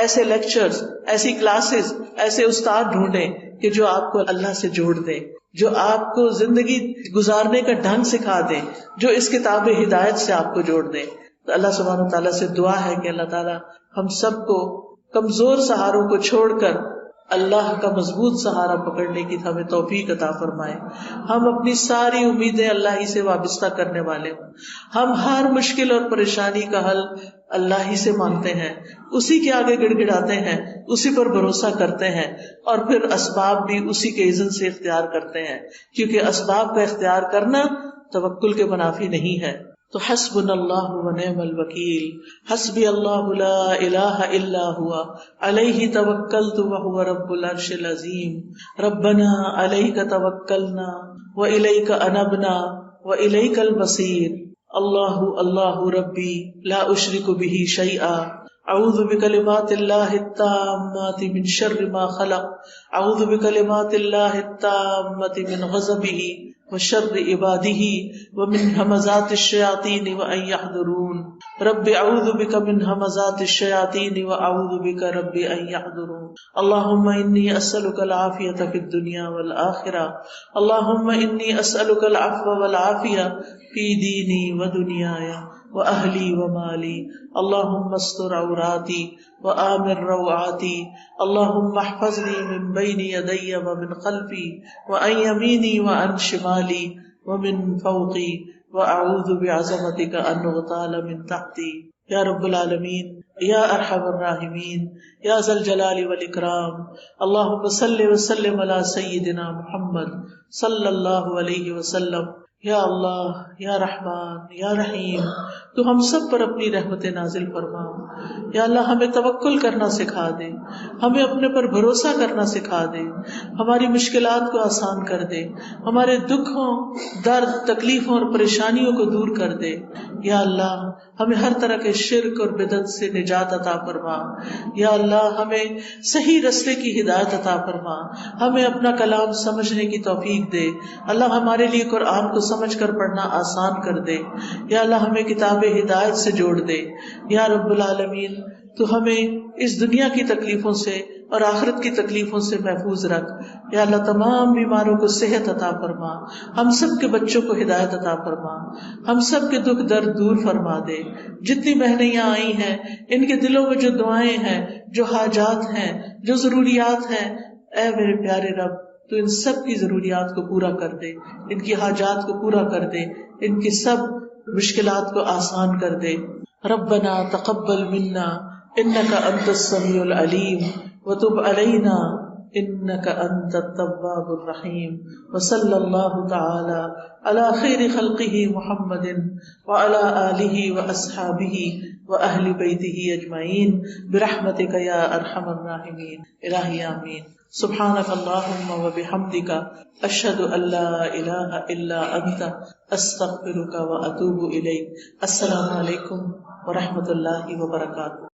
ایسے لیکچرز، ایسی کلاسز، ایسے استاد ڈھونڈیں کہ جو آپ کو اللہ سے جوڑ دیں، جو آپ کو زندگی گزارنے کا ڈھنگ سکھا دیں، جو اس کتاب ہدایت سے آپ کو جوڑ دیں. تو اللہ سبحانہ تعالیٰ سے دعا ہے کہ اللہ تعالیٰ ہم سب کو کمزور سہاروں کو چھوڑ کر اللہ کا مضبوط سہارا پکڑنے کی ہمیں توفیق عطا فرمائے. ہم اپنی ساری امیدیں اللہ ہی سے وابستہ کرنے والے ہوں، ہم ہر مشکل اور پریشانی کا حل اللہ ہی سے مانگتے ہیں، اسی کے آگے گڑ گڑاتے ہیں، اسی پر بھروسہ کرتے ہیں، اور پھر اسباب بھی اسی کے اذن سے اختیار کرتے ہیں، کیونکہ اسباب کا اختیار کرنا توکل کے منافی نہیں ہے. تو حسبنا اللہ ونعم الوکیل، حسبی اللہ لا الہ الا ہوا علیہ توکلت وہو رب العرش العظیم. ربنا علیک توکلنا والیک انبنا والیک المصیر. اللہ اللہ ربی لا اشرک بہ شیئا، اعوذ بکلمات اللہ التامات من شر ما خلق، اعوذ بکلمات اللہ التامات من غضبہ وشر عبادہ ومن همزات الشیاطین وان یحضرون. رب اعوذ بک من همزات الشیاطین واعوذ بک رب ان یحضرون. اللہم انی اسألک العافیۃ فی الدنیا والآخرہ، اللہم انی اسألک العفو والعافیہ فی دینی ودنیای وأهلی ومالی. اللہم استر عوراتی وآمن روعاتی. اللہم احفظنی من بین یدی ومن خلفی وعن یمینی وعن شمالی ومن فوقی وأعوذ بعظمتک ان اغتال من تحتی. یا رب العالمین، یا ارحم الراحمین، یا ذا الجلال والاکرام. اللہم صل وسلم علی سیدنا محمد صلی اللہ علیہ وسلم. یا اللہ یا رحمان یا رحیم، تو ہم سب پر اپنی رحمت نازل فرما۔ یا اللہ ہمیں توکل کرنا سکھا دے، ہمیں اپنے پر بھروسہ کرنا سکھا دے، ہماری مشکلات کو آسان کر دے، ہمارے دکھوں، درد، تکلیفوں اور پریشانیوں کو دور کر دے۔ یا اللہ ہمیں ہر طرح کے شرک اور بدعت سے نجات عطا فرما۔ یا اللہ ہمیں صحیح رستے کی ہدایت عطا فرما، ہمیں اپنا کلام سمجھنے کی توفیق دے۔ اللہ ہمارے لیے قرآن کو سمجھ کر پڑھنا آسان کر دے۔ یا اللہ ہمیں کتاب ہدایت سے جوڑ دے۔ یا رب العالمین تو ہمیں اس دنیا کی تکلیفوں سے اور آخرت کی تکلیفوں سے محفوظ رکھ۔ یا اللہ تمام بیماروں کو صحت عطا فرما، ہم سب کے بچوں کو ہدایت عطا فرما، ہم سب کے دکھ درد دور فرما دے۔ جتنی مہنیاں آئی ہیں ان کے دلوں میں جو دعائیں ہیں، جو حاجات ہیں، جو ضروریات ہیں، اے میرے پیارے رب تو ان سب کی ضروریات کو پورا کر دے، ان کی حاجات کو پورا کر دے، ان کی سب مشکلات کو آسان کر دے۔ ربنا تقبل منا انک انت السمیع العلیم وتب علینا انک انت التواب الرحیم، وصلی اللہ تعالی علی خیر خلقہ محمد وعلی آلہ واصحابہ واہل بیتہ اجمعین برحمتک یا ارحم الراحمین۔ الہی آمین۔ سبحانک اللہم وبحمدک اشہد ان لا الہ الا انت استغفرک واتوب الیک۔ السلام علیکم ورحمۃ اللہ وبرکاتہ۔